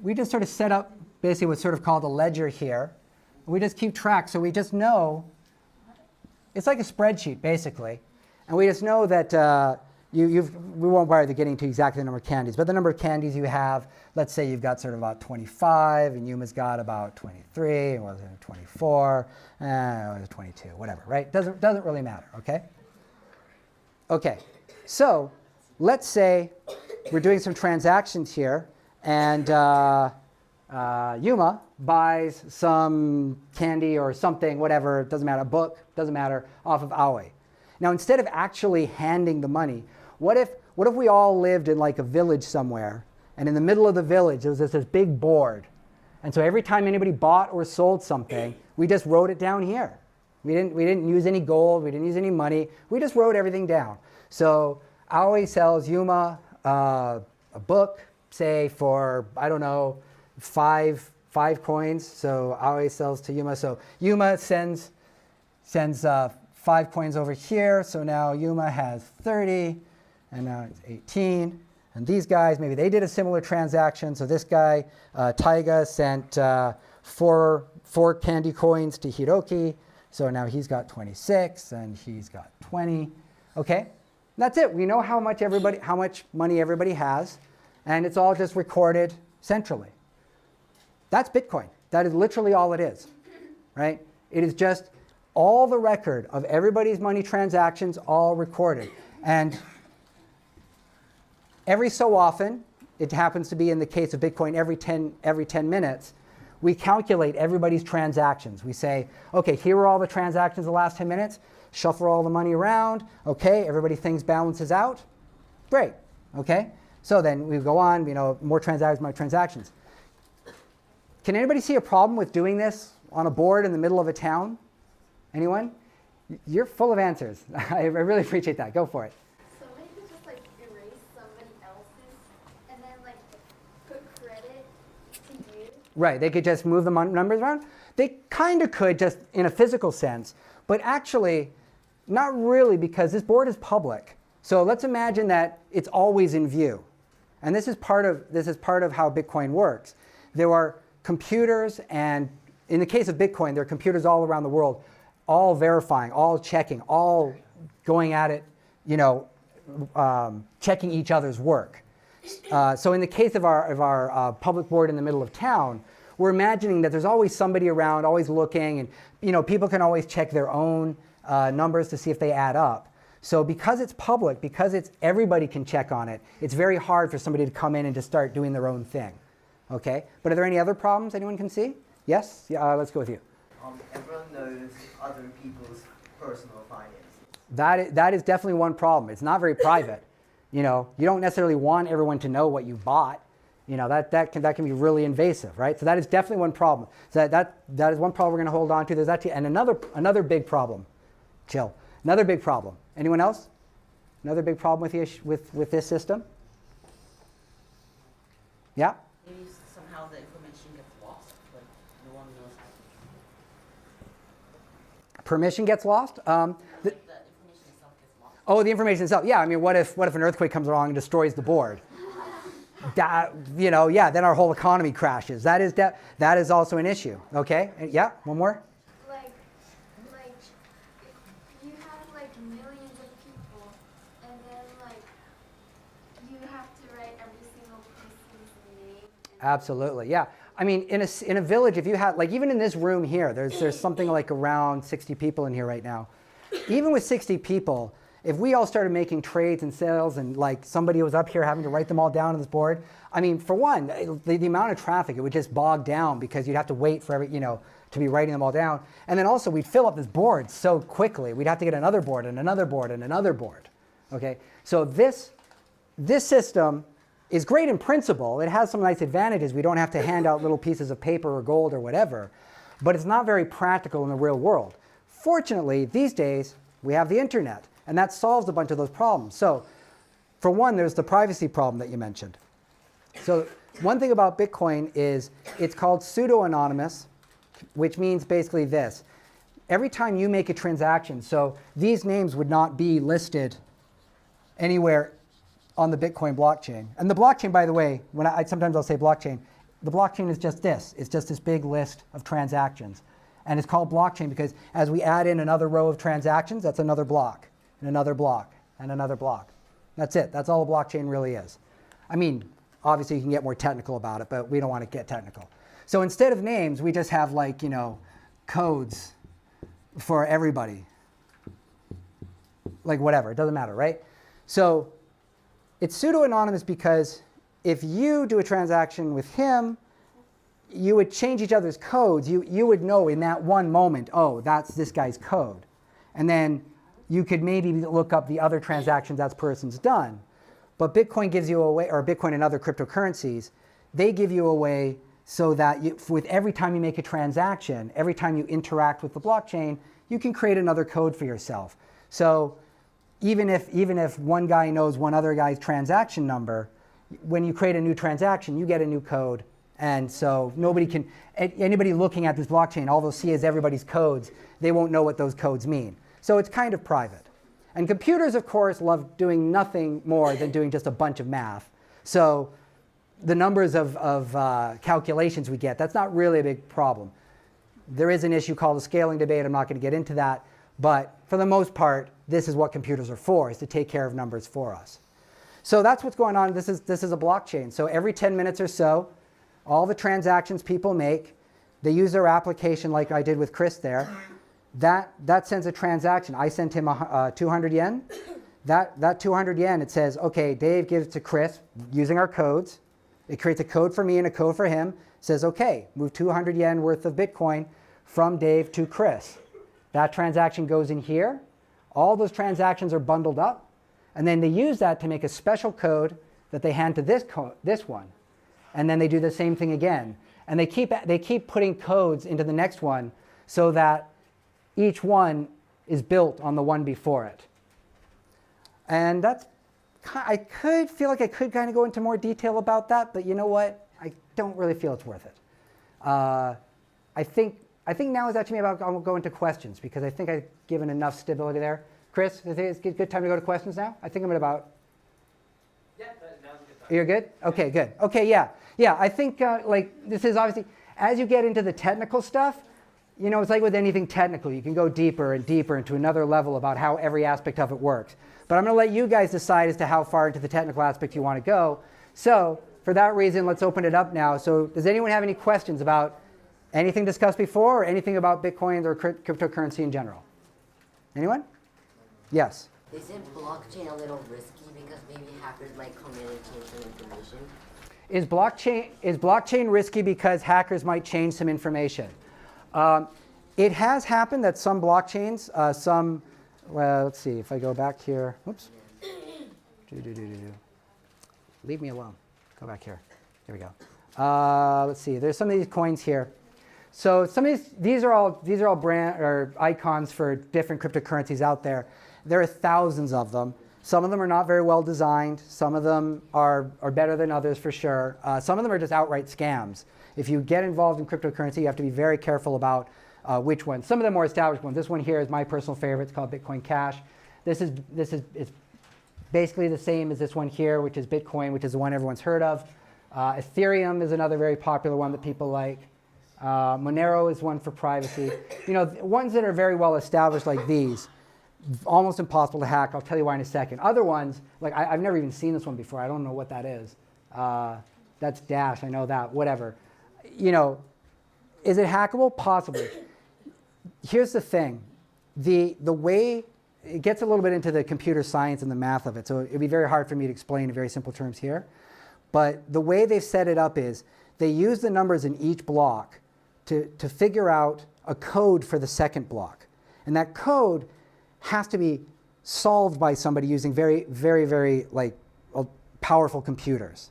we just sort of set up basically what's sort of called a ledger here. We just keep track, so we just know, it's like a spreadsheet basically, and we just know that we won't bother getting to exactly the number of candies, but the number of candies you have, let's say you've got sort of about 25, and Yuma's got about 23, or 24, or 22, whatever, right? Doesn't really matter, okay? Okay, so let's say we're doing some transactions here, and Yuma buys some candy or something, whatever, doesn't matter, a book, doesn't matter, off of Aoi. Now, instead of actually handing the money, what if we all lived in like a village somewhere, and in the middle of the village there was this big board, and so every time anybody bought or sold something, we just wrote it down here. We didn't use any gold, we didn't use any money, we just wrote everything down. So Aoi sells Yuma a book, say for, I don't know, five coins. So Aoi sells to Yuma. So Yuma sends 5 coins over here. So now Yuma has 30, and now it's 18. And these guys, maybe they did a similar transaction. So this guy, Taiga, sent four candy coins to Hiroki. So now he's got 26, and he's got 20. Okay, that's it. We know how much money everybody has, and it's all just recorded centrally. That's Bitcoin. That is literally all it is, right? It is just all the record of everybody's money transactions all recorded. And every so often, it happens to be in the case of Bitcoin every 10 minutes, we calculate everybody's transactions. We say, okay, here are all the transactions the last 10 minutes, shuffle all the money around, okay, everybody thinks balances out, great, okay? So then we go on, more transactions. Can anybody see a problem with doing this on a board in the middle of a town? Anyone? You're full of answers. I really appreciate that. Go for it. So maybe just like erase somebody else's and then like put credit to you. Right, they could just move the numbers around. They kind of could just in a physical sense, but actually not really, because this board is public. So let's imagine that it's always in view. And this is part of how Bitcoin works. There are computers, and in the case of Bitcoin, there are computers all around the world, all verifying, all checking, all going at it, checking each other's work. So in the case of our public board in the middle of town, we're imagining that there's always somebody around, always looking, and people can always check their own numbers to see if they add up. So because it's public, because everybody can check on it, it's very hard for somebody to come in and just start doing their own thing. Okay, but are there any other problems anyone can see? Yes? Yeah, let's go with you. Everyone knows other people's personal finances. That is definitely one problem. It's not very private. You don't necessarily want everyone to know what you bought. That can be really invasive, right? So that is definitely one problem. So that is one problem we're going to hold on to. There's actually another big problem. Chill. Another big problem. Anyone else? Another big problem with this system? Yeah? Maybe somehow the information gets lost, like no one knows how. Permission gets lost? The information itself gets lost. Oh, the information itself. Yeah, I mean, what if an earthquake comes along and destroys the board? Then our whole economy crashes. That is also an issue. Okay? Yeah, one more? Like if you have like millions of people and then like you have to write every single person's name. Absolutely, yeah. I mean, in a village, if you had, like even in this room here, there's something like around 60 people in here right now. Even with 60 people, if we all started making trades and sales and like somebody was up here having to write them all down on this board, I mean, for one, the amount of traffic, it would just bog down because you'd have to wait for to be writing them all down. And then also we'd fill up this board so quickly. We'd have to get another board and another board and another board. Okay, so this system is great in principle. It has some nice advantages. We don't have to hand out little pieces of paper or gold or whatever, but it's not very practical in the real world. Fortunately, these days, we have the internet, and that solves a bunch of those problems. So, for one, there's the privacy problem that you mentioned. So, one thing about Bitcoin is it's called pseudo-anonymous, which means basically this. Every time you make a transaction, so these names would not be listed anywhere on the Bitcoin blockchain. And the blockchain, by the way, sometimes I'll say blockchain, the blockchain is just this. It's just this big list of transactions. And it's called blockchain because as we add in another row of transactions, that's another block, and another block, and another block. That's it. That's all a blockchain really is. I mean, obviously you can get more technical about it, but we don't want to get technical. So instead of names, we just have like, codes for everybody. Like whatever, it doesn't matter, right? So it's pseudo-anonymous because if you do a transaction with him, you would change each other's codes. You would know in that one moment, oh, that's this guy's code. And then you could maybe look up the other transactions that person's done. But Bitcoin gives you a way, or Bitcoin and other cryptocurrencies, they give you a way so that with every time you make a transaction, every time you interact with the blockchain, you can create another code for yourself. So even if one guy knows one other guy's transaction number, when you create a new transaction, you get a new code. And so anybody looking at this blockchain, all they'll see is everybody's codes. They won't know what those codes mean. So it's kind of private. And computers, of course, love doing nothing more than doing just a bunch of math. So the numbers of calculations we get, that's not really a big problem. There is an issue called the scaling debate. I'm not going to get into that. But for the most part, this is what computers are for, is to take care of numbers for us. So that's what's going on. This is a blockchain. So every 10 minutes or so, all the transactions people make, they use their application like I did with Chris there. That sends a transaction. I sent him 200 yen. That 200 yen, it says, okay, Dave gives to Chris using our codes. It creates a code for me and a code for him. It says, okay, move 200 yen worth of Bitcoin from Dave to Chris. That transaction goes in here. All those transactions are bundled up. And then they use that to make a special code that they hand to this one. And then they do the same thing again. And they keep putting codes into the next one so that each one is built on the one before it. And I could feel like I could kind of go into more detail about that, but you know what? I don't really feel it's worth it. I think now is actually about I'll go into questions because I think I've given enough stability there. Chris, is it a good time to go to questions now? I think I'm at about. Yeah, now's a good time. You're good? Okay, good. Okay, yeah. Yeah, I think this is obviously, as you get into the technical stuff, it's like with anything technical. You can go deeper and deeper into another level about how every aspect of it works. But I'm going to let you guys decide as to how far into the technical aspect you want to go. So for that reason, let's open it up now. So does anyone have any questions about anything discussed before or anything about Bitcoin or cryptocurrency in general? Anyone? Yes. Isn't blockchain a little risky because maybe hackers might come in and change some information? Is blockchain risky because hackers might change some information? It has happened that some blockchains, well, let's see, if I go back here, oops. Leave me alone. Go back here. Here we go. Let's see, there's some of these coins here. So some of these are all brand or icons for different cryptocurrencies out there. There are thousands of them. Some of them are not very well designed. Some of them are better than others for sure. Some of them are just outright scams. If you get involved in cryptocurrency, you have to be very careful about which ones. Some of the more established ones. This one here is my personal favorite. It's called Bitcoin Cash. It's basically the same as this one here, which is Bitcoin, which is the one everyone's heard of. Ethereum is another very popular one that people like. Monero is one for privacy. Ones that are very well established like these, almost impossible to hack. I'll tell you why in a second. Other ones, like I've never even seen this one before. I don't know what that is. That's Dash. I know that. Whatever. you know, is it hackable? Possibly. Here's the thing. The way, it gets a little bit into the computer science and the math of it, so it'd be very hard for me to explain in very simple terms here. But the way they've set it up is they use the numbers in each block to figure out a code for the second block. And that code has to be solved by somebody using very, very, very powerful computers.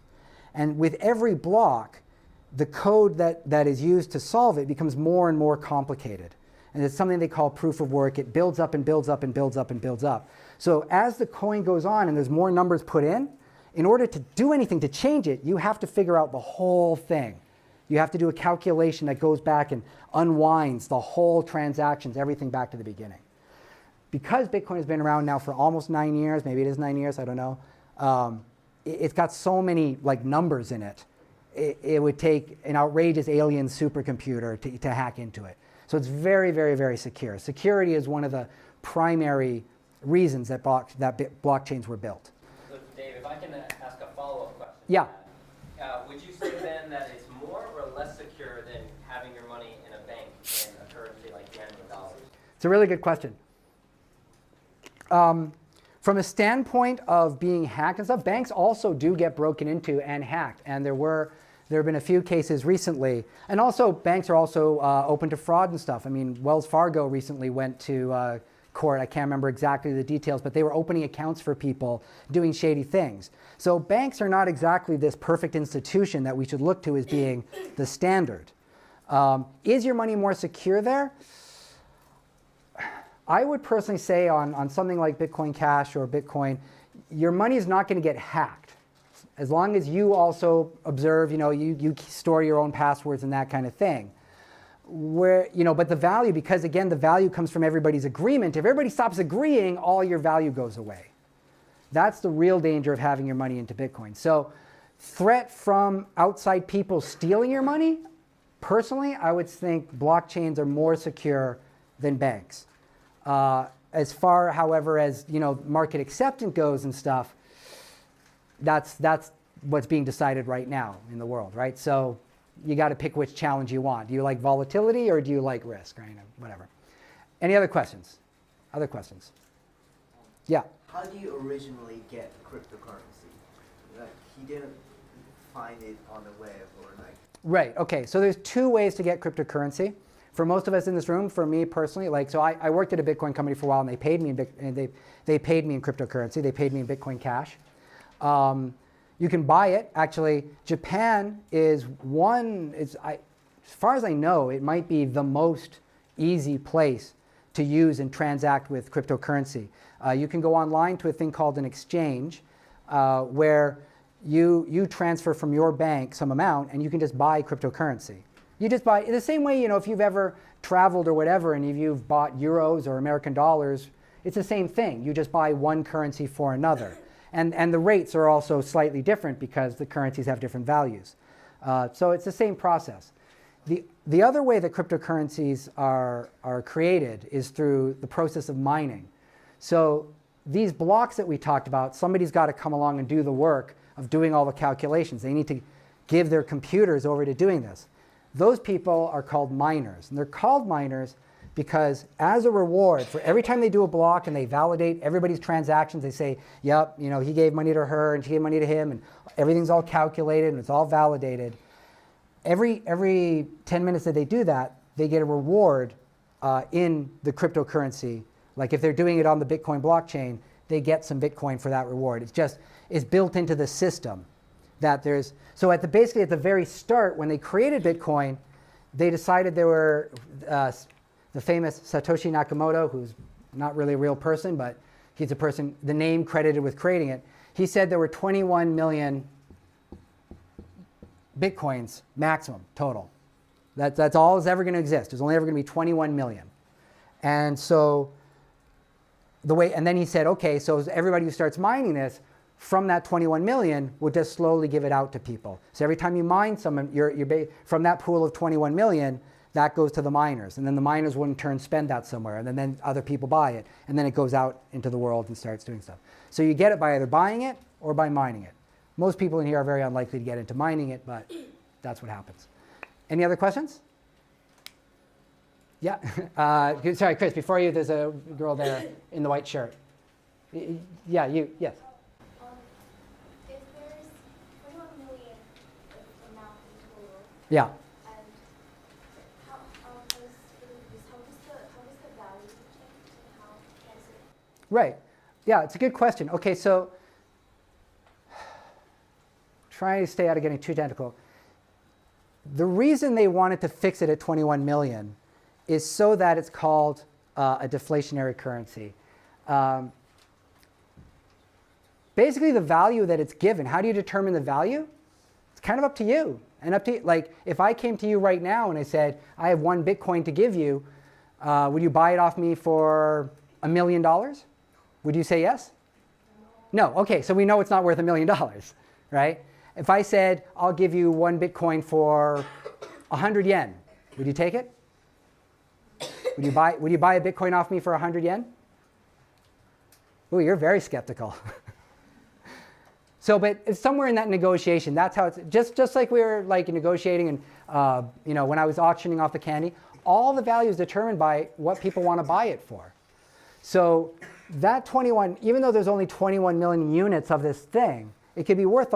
And with every block, the code that is used to solve it becomes more and more complicated. And it's something they call proof of work. It builds up and builds up and builds up and builds up. So as the coin goes on and there's more numbers put in order to do anything to change it, you have to figure out the whole thing. You have to do a calculation that goes back and unwinds the whole transactions, everything back to the beginning. Because Bitcoin has been around now for almost 9 years, maybe it is 9 years, I don't know, it's got so many numbers in it. It would take an outrageous alien supercomputer to hack into it. So it's very, very, very secure. Security is one of the primary reasons that blockchains were built. So Dave, if I can ask a follow-up question. Yeah. Would you say then that it's more or less secure than having your money in a bank in a currency like yen or dollars? It's a really good question. From a standpoint of being hacked and stuff, banks also do get broken into and hacked. And there have been a few cases recently. And also, banks are also open to fraud and stuff. I mean, Wells Fargo recently went to court. I can't remember exactly the details, but they were opening accounts for people doing shady things. So banks are not exactly this perfect institution that we should look to as being the standard. Is your money more secure there? I would personally say on something like Bitcoin Cash or Bitcoin, your money is not going to get hacked. As long as you also observe, you store your own passwords and that kind of thing. But the value, because again, the value comes from everybody's agreement. If everybody stops agreeing, all your value goes away. That's the real danger of having your money into Bitcoin. So threat from outside people stealing your money, personally, I would think blockchains are more secure than banks. As far, however, as market acceptance goes and stuff, that's what's being decided right now in the world, right? So you got to pick which challenge you want. Do you like volatility or do you like risk, right? Whatever. Any other questions? Other questions? Yeah. How do you originally get cryptocurrency? Like, he didn't find it on the web or like. Right. Okay. So there's two ways to get cryptocurrency. For most of us in this room, for me personally, I worked at a Bitcoin company for a while, and they paid me they paid me in cryptocurrency. They paid me in Bitcoin Cash. You can buy it. Actually, Japan is as far as I know, it might be the most easy place to use and transact with cryptocurrency. You can go online to a thing called an exchange, where you transfer from your bank some amount, and you can just buy cryptocurrency. You just buy, the same way, if you've ever traveled or whatever, and if you've bought euros or American dollars, it's the same thing. You just buy one currency for another. And the rates are also slightly different because the currencies have different values. So it's the same process. The other way that cryptocurrencies are created is through the process of mining. So these blocks that we talked about, somebody's got to come along and do the work of doing all the calculations. They need to give their computers over to doing this. Those people are called miners. And they're called miners because as a reward for every time they do a block and they validate everybody's transactions, they say, yep, he gave money to her and she gave money to him, and everything's all calculated and it's all validated. Every 10 minutes that they do that, they get a reward in the cryptocurrency. Like if they're doing it on the Bitcoin blockchain, they get some Bitcoin for that reward. It's built into the system. So basically at the very start, when they created Bitcoin, they decided there were the famous Satoshi Nakamoto, who's not really a real person, but he's a person, the name credited with creating it. He said there were 21 million Bitcoins maximum total. That's all is ever going to exist. There's only ever going to be 21 million. And so and then he said, okay, so everybody who starts mining this, from that 21 million, we'll just slowly give it out to people. So every time you mine someone, from that pool of 21 million, that goes to the miners. And then the miners will in turn spend that somewhere. And then other people buy it. And then it goes out into the world and starts doing stuff. So you get it by either buying it or by mining it. Most people in here are very unlikely to get into mining it, but that's what happens. Any other questions? Yeah. Sorry, Chris. Before you, there's a girl there in the white shirt. Yeah, you. Yes. If there's 21 million amount in total, Yeah. and how does the value change and how does it? Right. Yeah, it's a good question. Okay, so trying to stay out of getting too technical. The reason they wanted to fix it at 21 million is so that it's called a deflationary currency. Basically, the value that it's given, how do you determine the value? It's kind of up to you. And up to, like, if I came to you right now and I said, I have 1 Bitcoin to give you, would you buy it off me for $1 million? Would you say yes? No. Okay, so we know it's not worth $1 million, right? If I said, I'll give you 1 Bitcoin for 100 yen, would you take it? Would you buy a Bitcoin off me for 100 yen? Ooh, you're very skeptical. So, but it's somewhere in that negotiation. That's how it's just like we were like negotiating, and when I was auctioning off the candy, all the value is determined by what people want to buy it for. So that 21, even though there's only 21 million units of this thing, it could be worth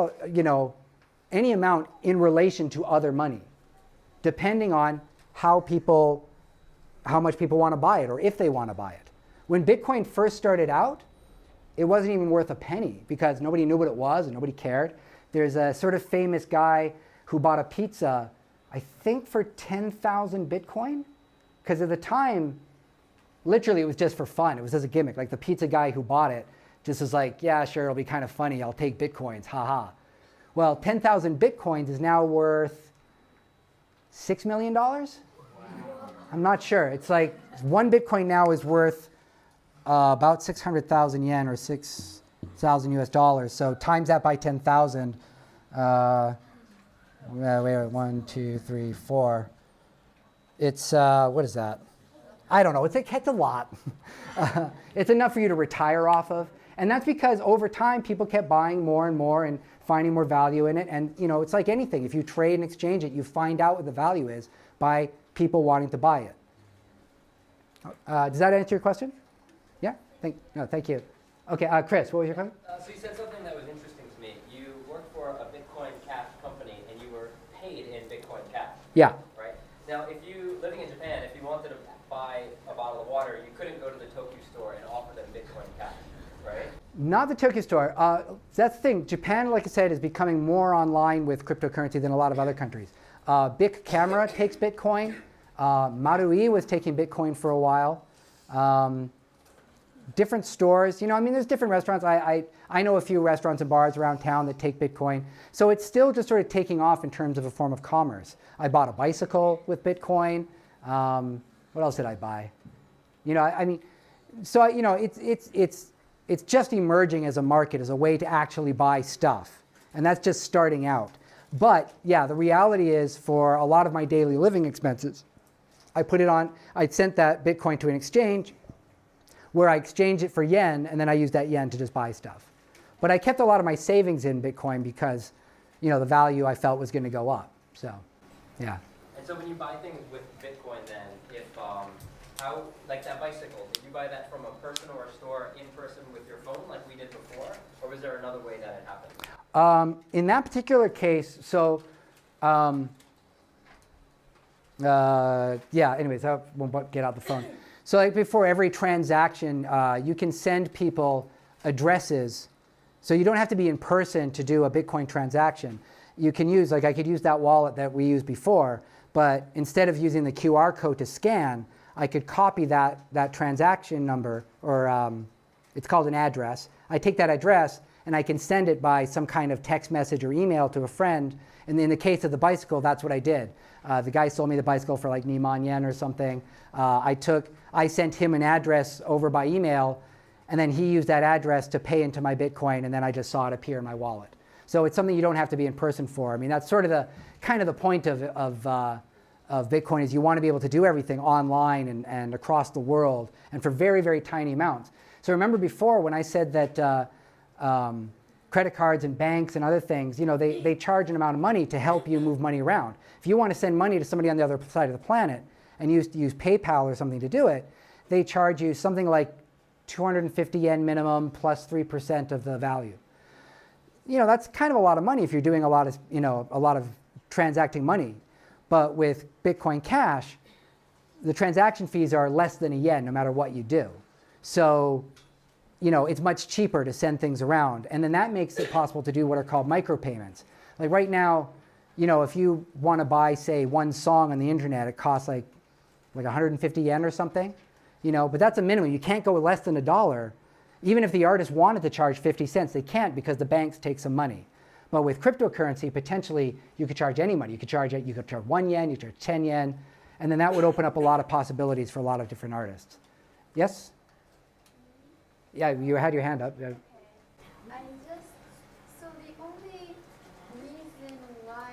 any amount in relation to other money, depending on how much people want to buy it, or if they want to buy it. When Bitcoin first started out, it wasn't even worth a penny because nobody knew what it was and nobody cared. There's a sort of famous guy who bought a pizza, I think for 10,000 Bitcoin, because at the time, literally it was just for fun. It was as a gimmick. Like the pizza guy who bought it just was like, yeah, sure, it'll be kind of funny. I'll take Bitcoins, haha. Well, 10,000 Bitcoins is now worth $6 million? Wow. I'm not sure. It's like 1 Bitcoin now is worth about 600,000 yen or 6,000 US dollars. So times that by 10,000. Wait, 1, 2, 3, 4. It's, what is that? I don't know. It's a lot. It's enough for you to retire off of. And that's because over time, people kept buying more and more and finding more value in it. And it's like anything. If you trade and exchange it, you find out what the value is by people wanting to buy it. Does that answer your question? Yeah? Thank you. Okay, Chris, what was your question? So you said something that was interesting to me. You worked for a Bitcoin Cash company, and you were paid in Bitcoin Cash. Yeah. Right? Now, living in Japan, if you wanted to buy a bottle of water, you couldn't go to the Tokyo store and offer them Bitcoin Cash, right? Not the Tokyo store. That's the thing. Japan, like I said, is becoming more online with cryptocurrency than a lot of other countries. Bic Camera takes Bitcoin. Marui was taking Bitcoin for a while. Different stores, there's different restaurants. I know a few restaurants and bars around town that take Bitcoin. So it's still just sort of taking off in terms of a form of commerce. I bought a bicycle with Bitcoin. What else did I buy? It's just emerging as a market, as a way to actually buy stuff. And that's just starting out. But yeah, the reality is for a lot of my daily living expenses, I sent that Bitcoin to an exchange where I exchanged it for yen, and then I used that yen to just buy stuff. But I kept a lot of my savings in Bitcoin because, the value I felt was going to go up. So, yeah. And so when you buy things with Bitcoin, then, like that bicycle, did you buy that from a person or a store in person with your phone, like we did before, or was there another way that it happened? In that particular case, so. Anyways, I won't get out the phone. So like before every transaction, you can send people addresses. So you don't have to be in person to do a Bitcoin transaction. You can use, I could use that wallet that we used before, but instead of using the QR code to scan, I could copy that transaction number, or it's called an address. I take that address and I can send it by some kind of text message or email to a friend. And in the case of the bicycle, that's what I did. The guy sold me the bicycle for like Niman yen or something. I sent him an address over by email, and then he used that address to pay into my Bitcoin, and then I just saw it appear in my wallet. So it's something you don't have to be in person for. That's sort of the point of Bitcoin is you want to be able to do everything online and across the world, and for very, very tiny amounts. So remember before when I said that credit cards and banks and other things, you know, they charge an amount of money to help you move money around. If you want to send money to somebody on the other side of the planet and use PayPal or something to do it, they charge you something like 250 yen minimum plus 3% of the value. You know, that's kind of a lot of money if you're doing a lot of transacting money. But with Bitcoin Cash, the transaction fees are less than a yen no matter what you do. So, you know, it's much cheaper to send things around. And then that makes it possible to do what are called micropayments. Like right now, you know, if you want to buy, say, one song on the internet, it costs like 150 yen or something. You know, but that's a minimum. You can't go less than $1. Even if the artist wanted to charge 50 cents, they can't because the banks take some money. But with cryptocurrency, potentially you could charge any money. You could charge 1 yen, you could charge 10 yen, and then that would open up a lot of possibilities for a lot of different artists. Yes? Yeah, you had your hand up. Yeah. So the only reason why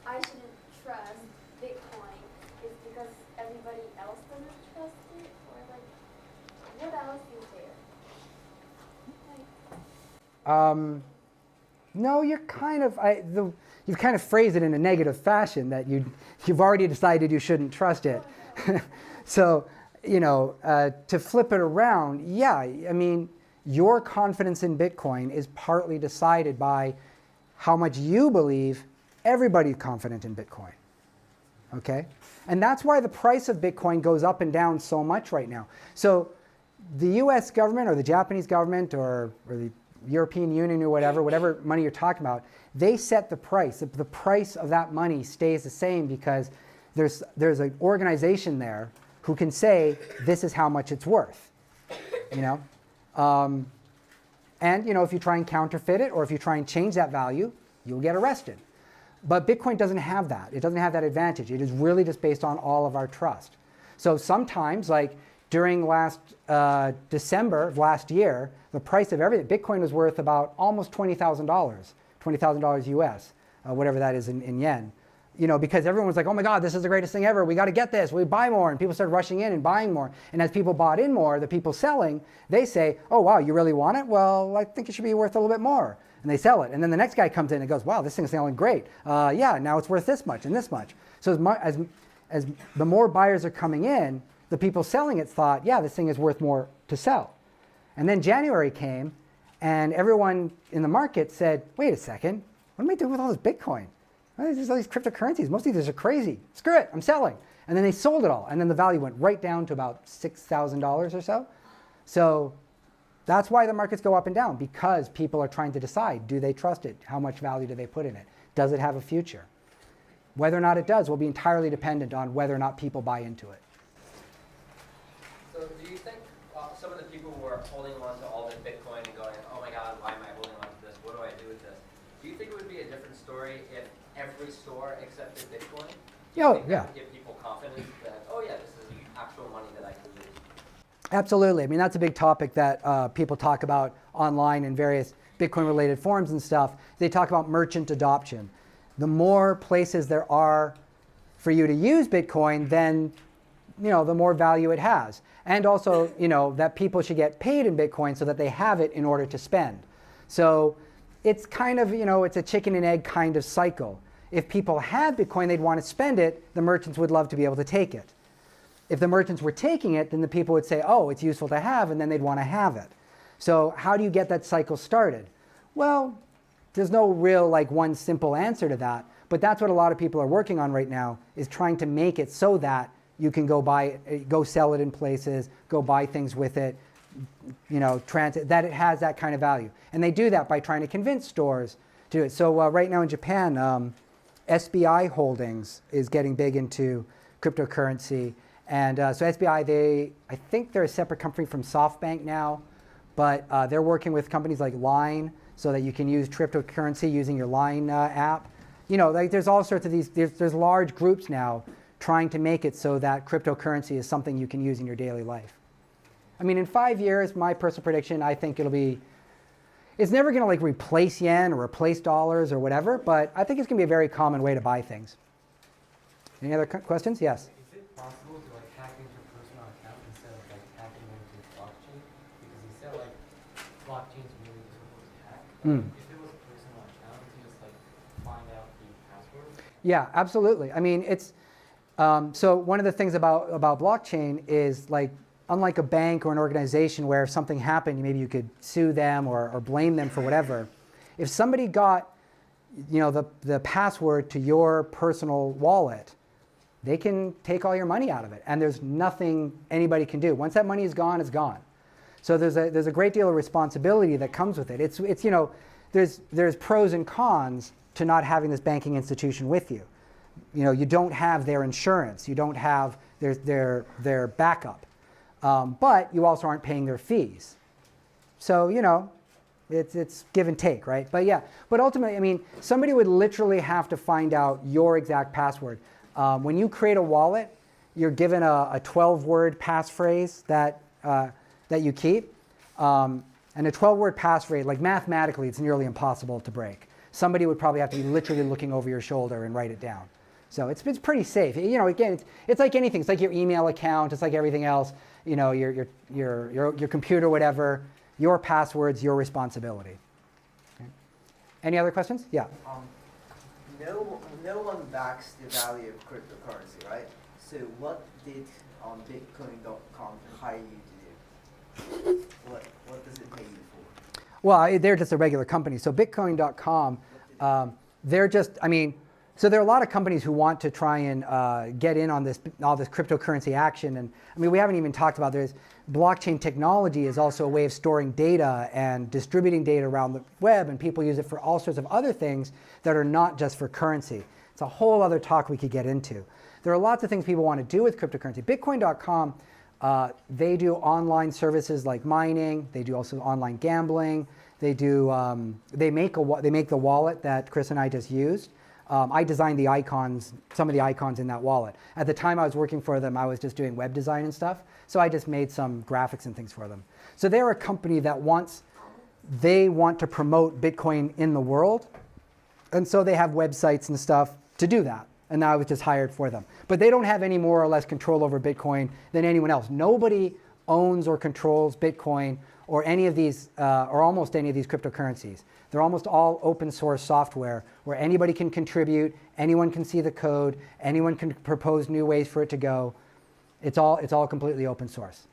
I shouldn't trust Bitcoin is because everybody else doesn't trust it, or like, what else is there? No, you're kind of, you've kind of phrased it in a negative fashion that you've already decided you shouldn't trust it. So, you know, to flip it around, yeah, I mean, your confidence in Bitcoin is partly decided by how much you believe everybody's confident in Bitcoin. Okay? And that's why the price of Bitcoin goes up and down so much right now. So the US government or the Japanese government or the European Union or whatever money you're talking about, they set the price. The price of that money stays the same because there's an organization there who can say this is how much it's worth, you know? And you know, if you try and counterfeit it or if you try and change that value, you'll get arrested. But Bitcoin doesn't have that. It doesn't have that advantage. It is really just based on all of our trust. So sometimes, like during last December of last year, the price of everything, Bitcoin was worth about almost $20,000, $20,000 US, whatever that is in yen. You know, because everyone was like, oh my God, this is the greatest thing ever. We got to get this. We buy more. And people started rushing in and buying more. And as people bought in more, the people selling, they say, oh wow, you really want it? Well, I think it should be worth a little bit more. And they sell it. And then the next guy comes in and goes, wow, this thing's selling great. Yeah, now it's worth this much and this much. So as the more buyers are coming in, the people selling it thought, yeah, this thing is worth more to sell. And then January came and everyone in the market said, wait a second, what am I doing with all this Bitcoin? There's all these cryptocurrencies. Most of these are crazy. Screw it, I'm selling. And then they sold it all. And then the value went right down to about $6,000 or so. So that's why the markets go up and down, because people are trying to decide, do they trust it? How much value do they put in it? Does it have a future? Whether or not it does will be entirely dependent on whether or not people buy into it. So do you think some of the people who are holding on to all this Bitcoin and going, oh my God, why am I holding on to this? What do I do with this? Do you think it would be a different story if every store accepted Bitcoin? Yeah, That yeah. would give people confidence that, oh yeah, this is actual money that I can use. Absolutely. I mean, that's a big topic that people talk about online in various Bitcoin-related forums and stuff. They talk about merchant adoption. The more places there are for you to use Bitcoin, then you know, the more value it has. And also, you know, that people should get paid in Bitcoin so that they have it in order to spend. So it's kind of, you know, it's a chicken and egg kind of cycle. If people had Bitcoin, they'd want to spend it. The merchants would love to be able to take it. If the merchants were taking it, then the people would say, oh, it's useful to have, and then they'd want to have it. So how do you get that cycle started? Well, there's no real like one simple answer to that, but that's what a lot of people are working on right now, is trying to make it so that you can go sell it in places, go buy things with it, you know, that it has that kind of value. And they do that by trying to convince stores to do it. So right now in Japan, SBI Holdings is getting big into cryptocurrency. And so SBI, I think they're a separate company from SoftBank now, but they're working with companies like Line so that you can use cryptocurrency using your Line app. You know, like there's all sorts of these, there's large groups now trying to make it so that cryptocurrency is something you can use in your daily life. I mean, in 5 years, my personal prediction, I think it's never going to like replace yen or replace dollars or whatever, but I think it's going to be a very common way to buy things. Any other questions? Yes. Is it possible to like hack into a personal account instead of like hacking into the blockchain? Because you said like blockchains really just Mm. If it was a personal account, you can just like find out the password. Yeah, absolutely. I mean, it's so one of the things about blockchain is like unlike a bank or an organization where if something happened, maybe you could sue them or blame them for whatever. If somebody got the password to your personal wallet, they can take all your money out of it, and there's nothing anybody can do. Once that money is gone, it's gone. So there's a great deal of responsibility that comes with it. It's there's pros and cons to not having this banking institution with you. You don't have their insurance, you don't have their backup, but you also aren't paying their fees. So it's give and take, right? But yeah, but ultimately, I mean, somebody would literally have to find out your exact password. When you create a wallet, you're given a 12-word passphrase that you keep. And a 12-word passphrase, like mathematically, it's nearly impossible to break. Somebody would probably have to be literally looking over your shoulder and write it down. So it's pretty safe. Again, it's like anything. It's like your email account. It's like everything else. Your computer, whatever. Your password's your responsibility. Okay. Any other questions? Yeah. No one backs the value of cryptocurrency, right? So what did Bitcoin.com hire you to do? What does it pay you for? Well, they're just a regular company. So Bitcoin.com, they're just, so there are a lot of companies who want to try and get in on all this cryptocurrency action. And we haven't even talked about this. Blockchain technology is also a way of storing data and distributing data around the web, and people use it for all sorts of other things that are not just for currency. It's a whole other talk we could get into. There are lots of things people want to do with cryptocurrency. Bitcoin.com, they do online services like mining. They do also online gambling. They do. They make the wallet that Chris and I just used. I designed the icons, some of the icons in that wallet. At the time I was working for them, I was just doing web design and stuff. So I just made some graphics and things for them. So they're a company that they want to promote Bitcoin in the world. And so they have websites and stuff to do that. And I was just hired for them. But they don't have any more or less control over Bitcoin than anyone else. Nobody owns or controls Bitcoin or any of these, or almost any of these cryptocurrencies. They're almost all open source software where anybody can contribute, anyone can see the code, anyone can propose new ways for it to go. It's all completely open source.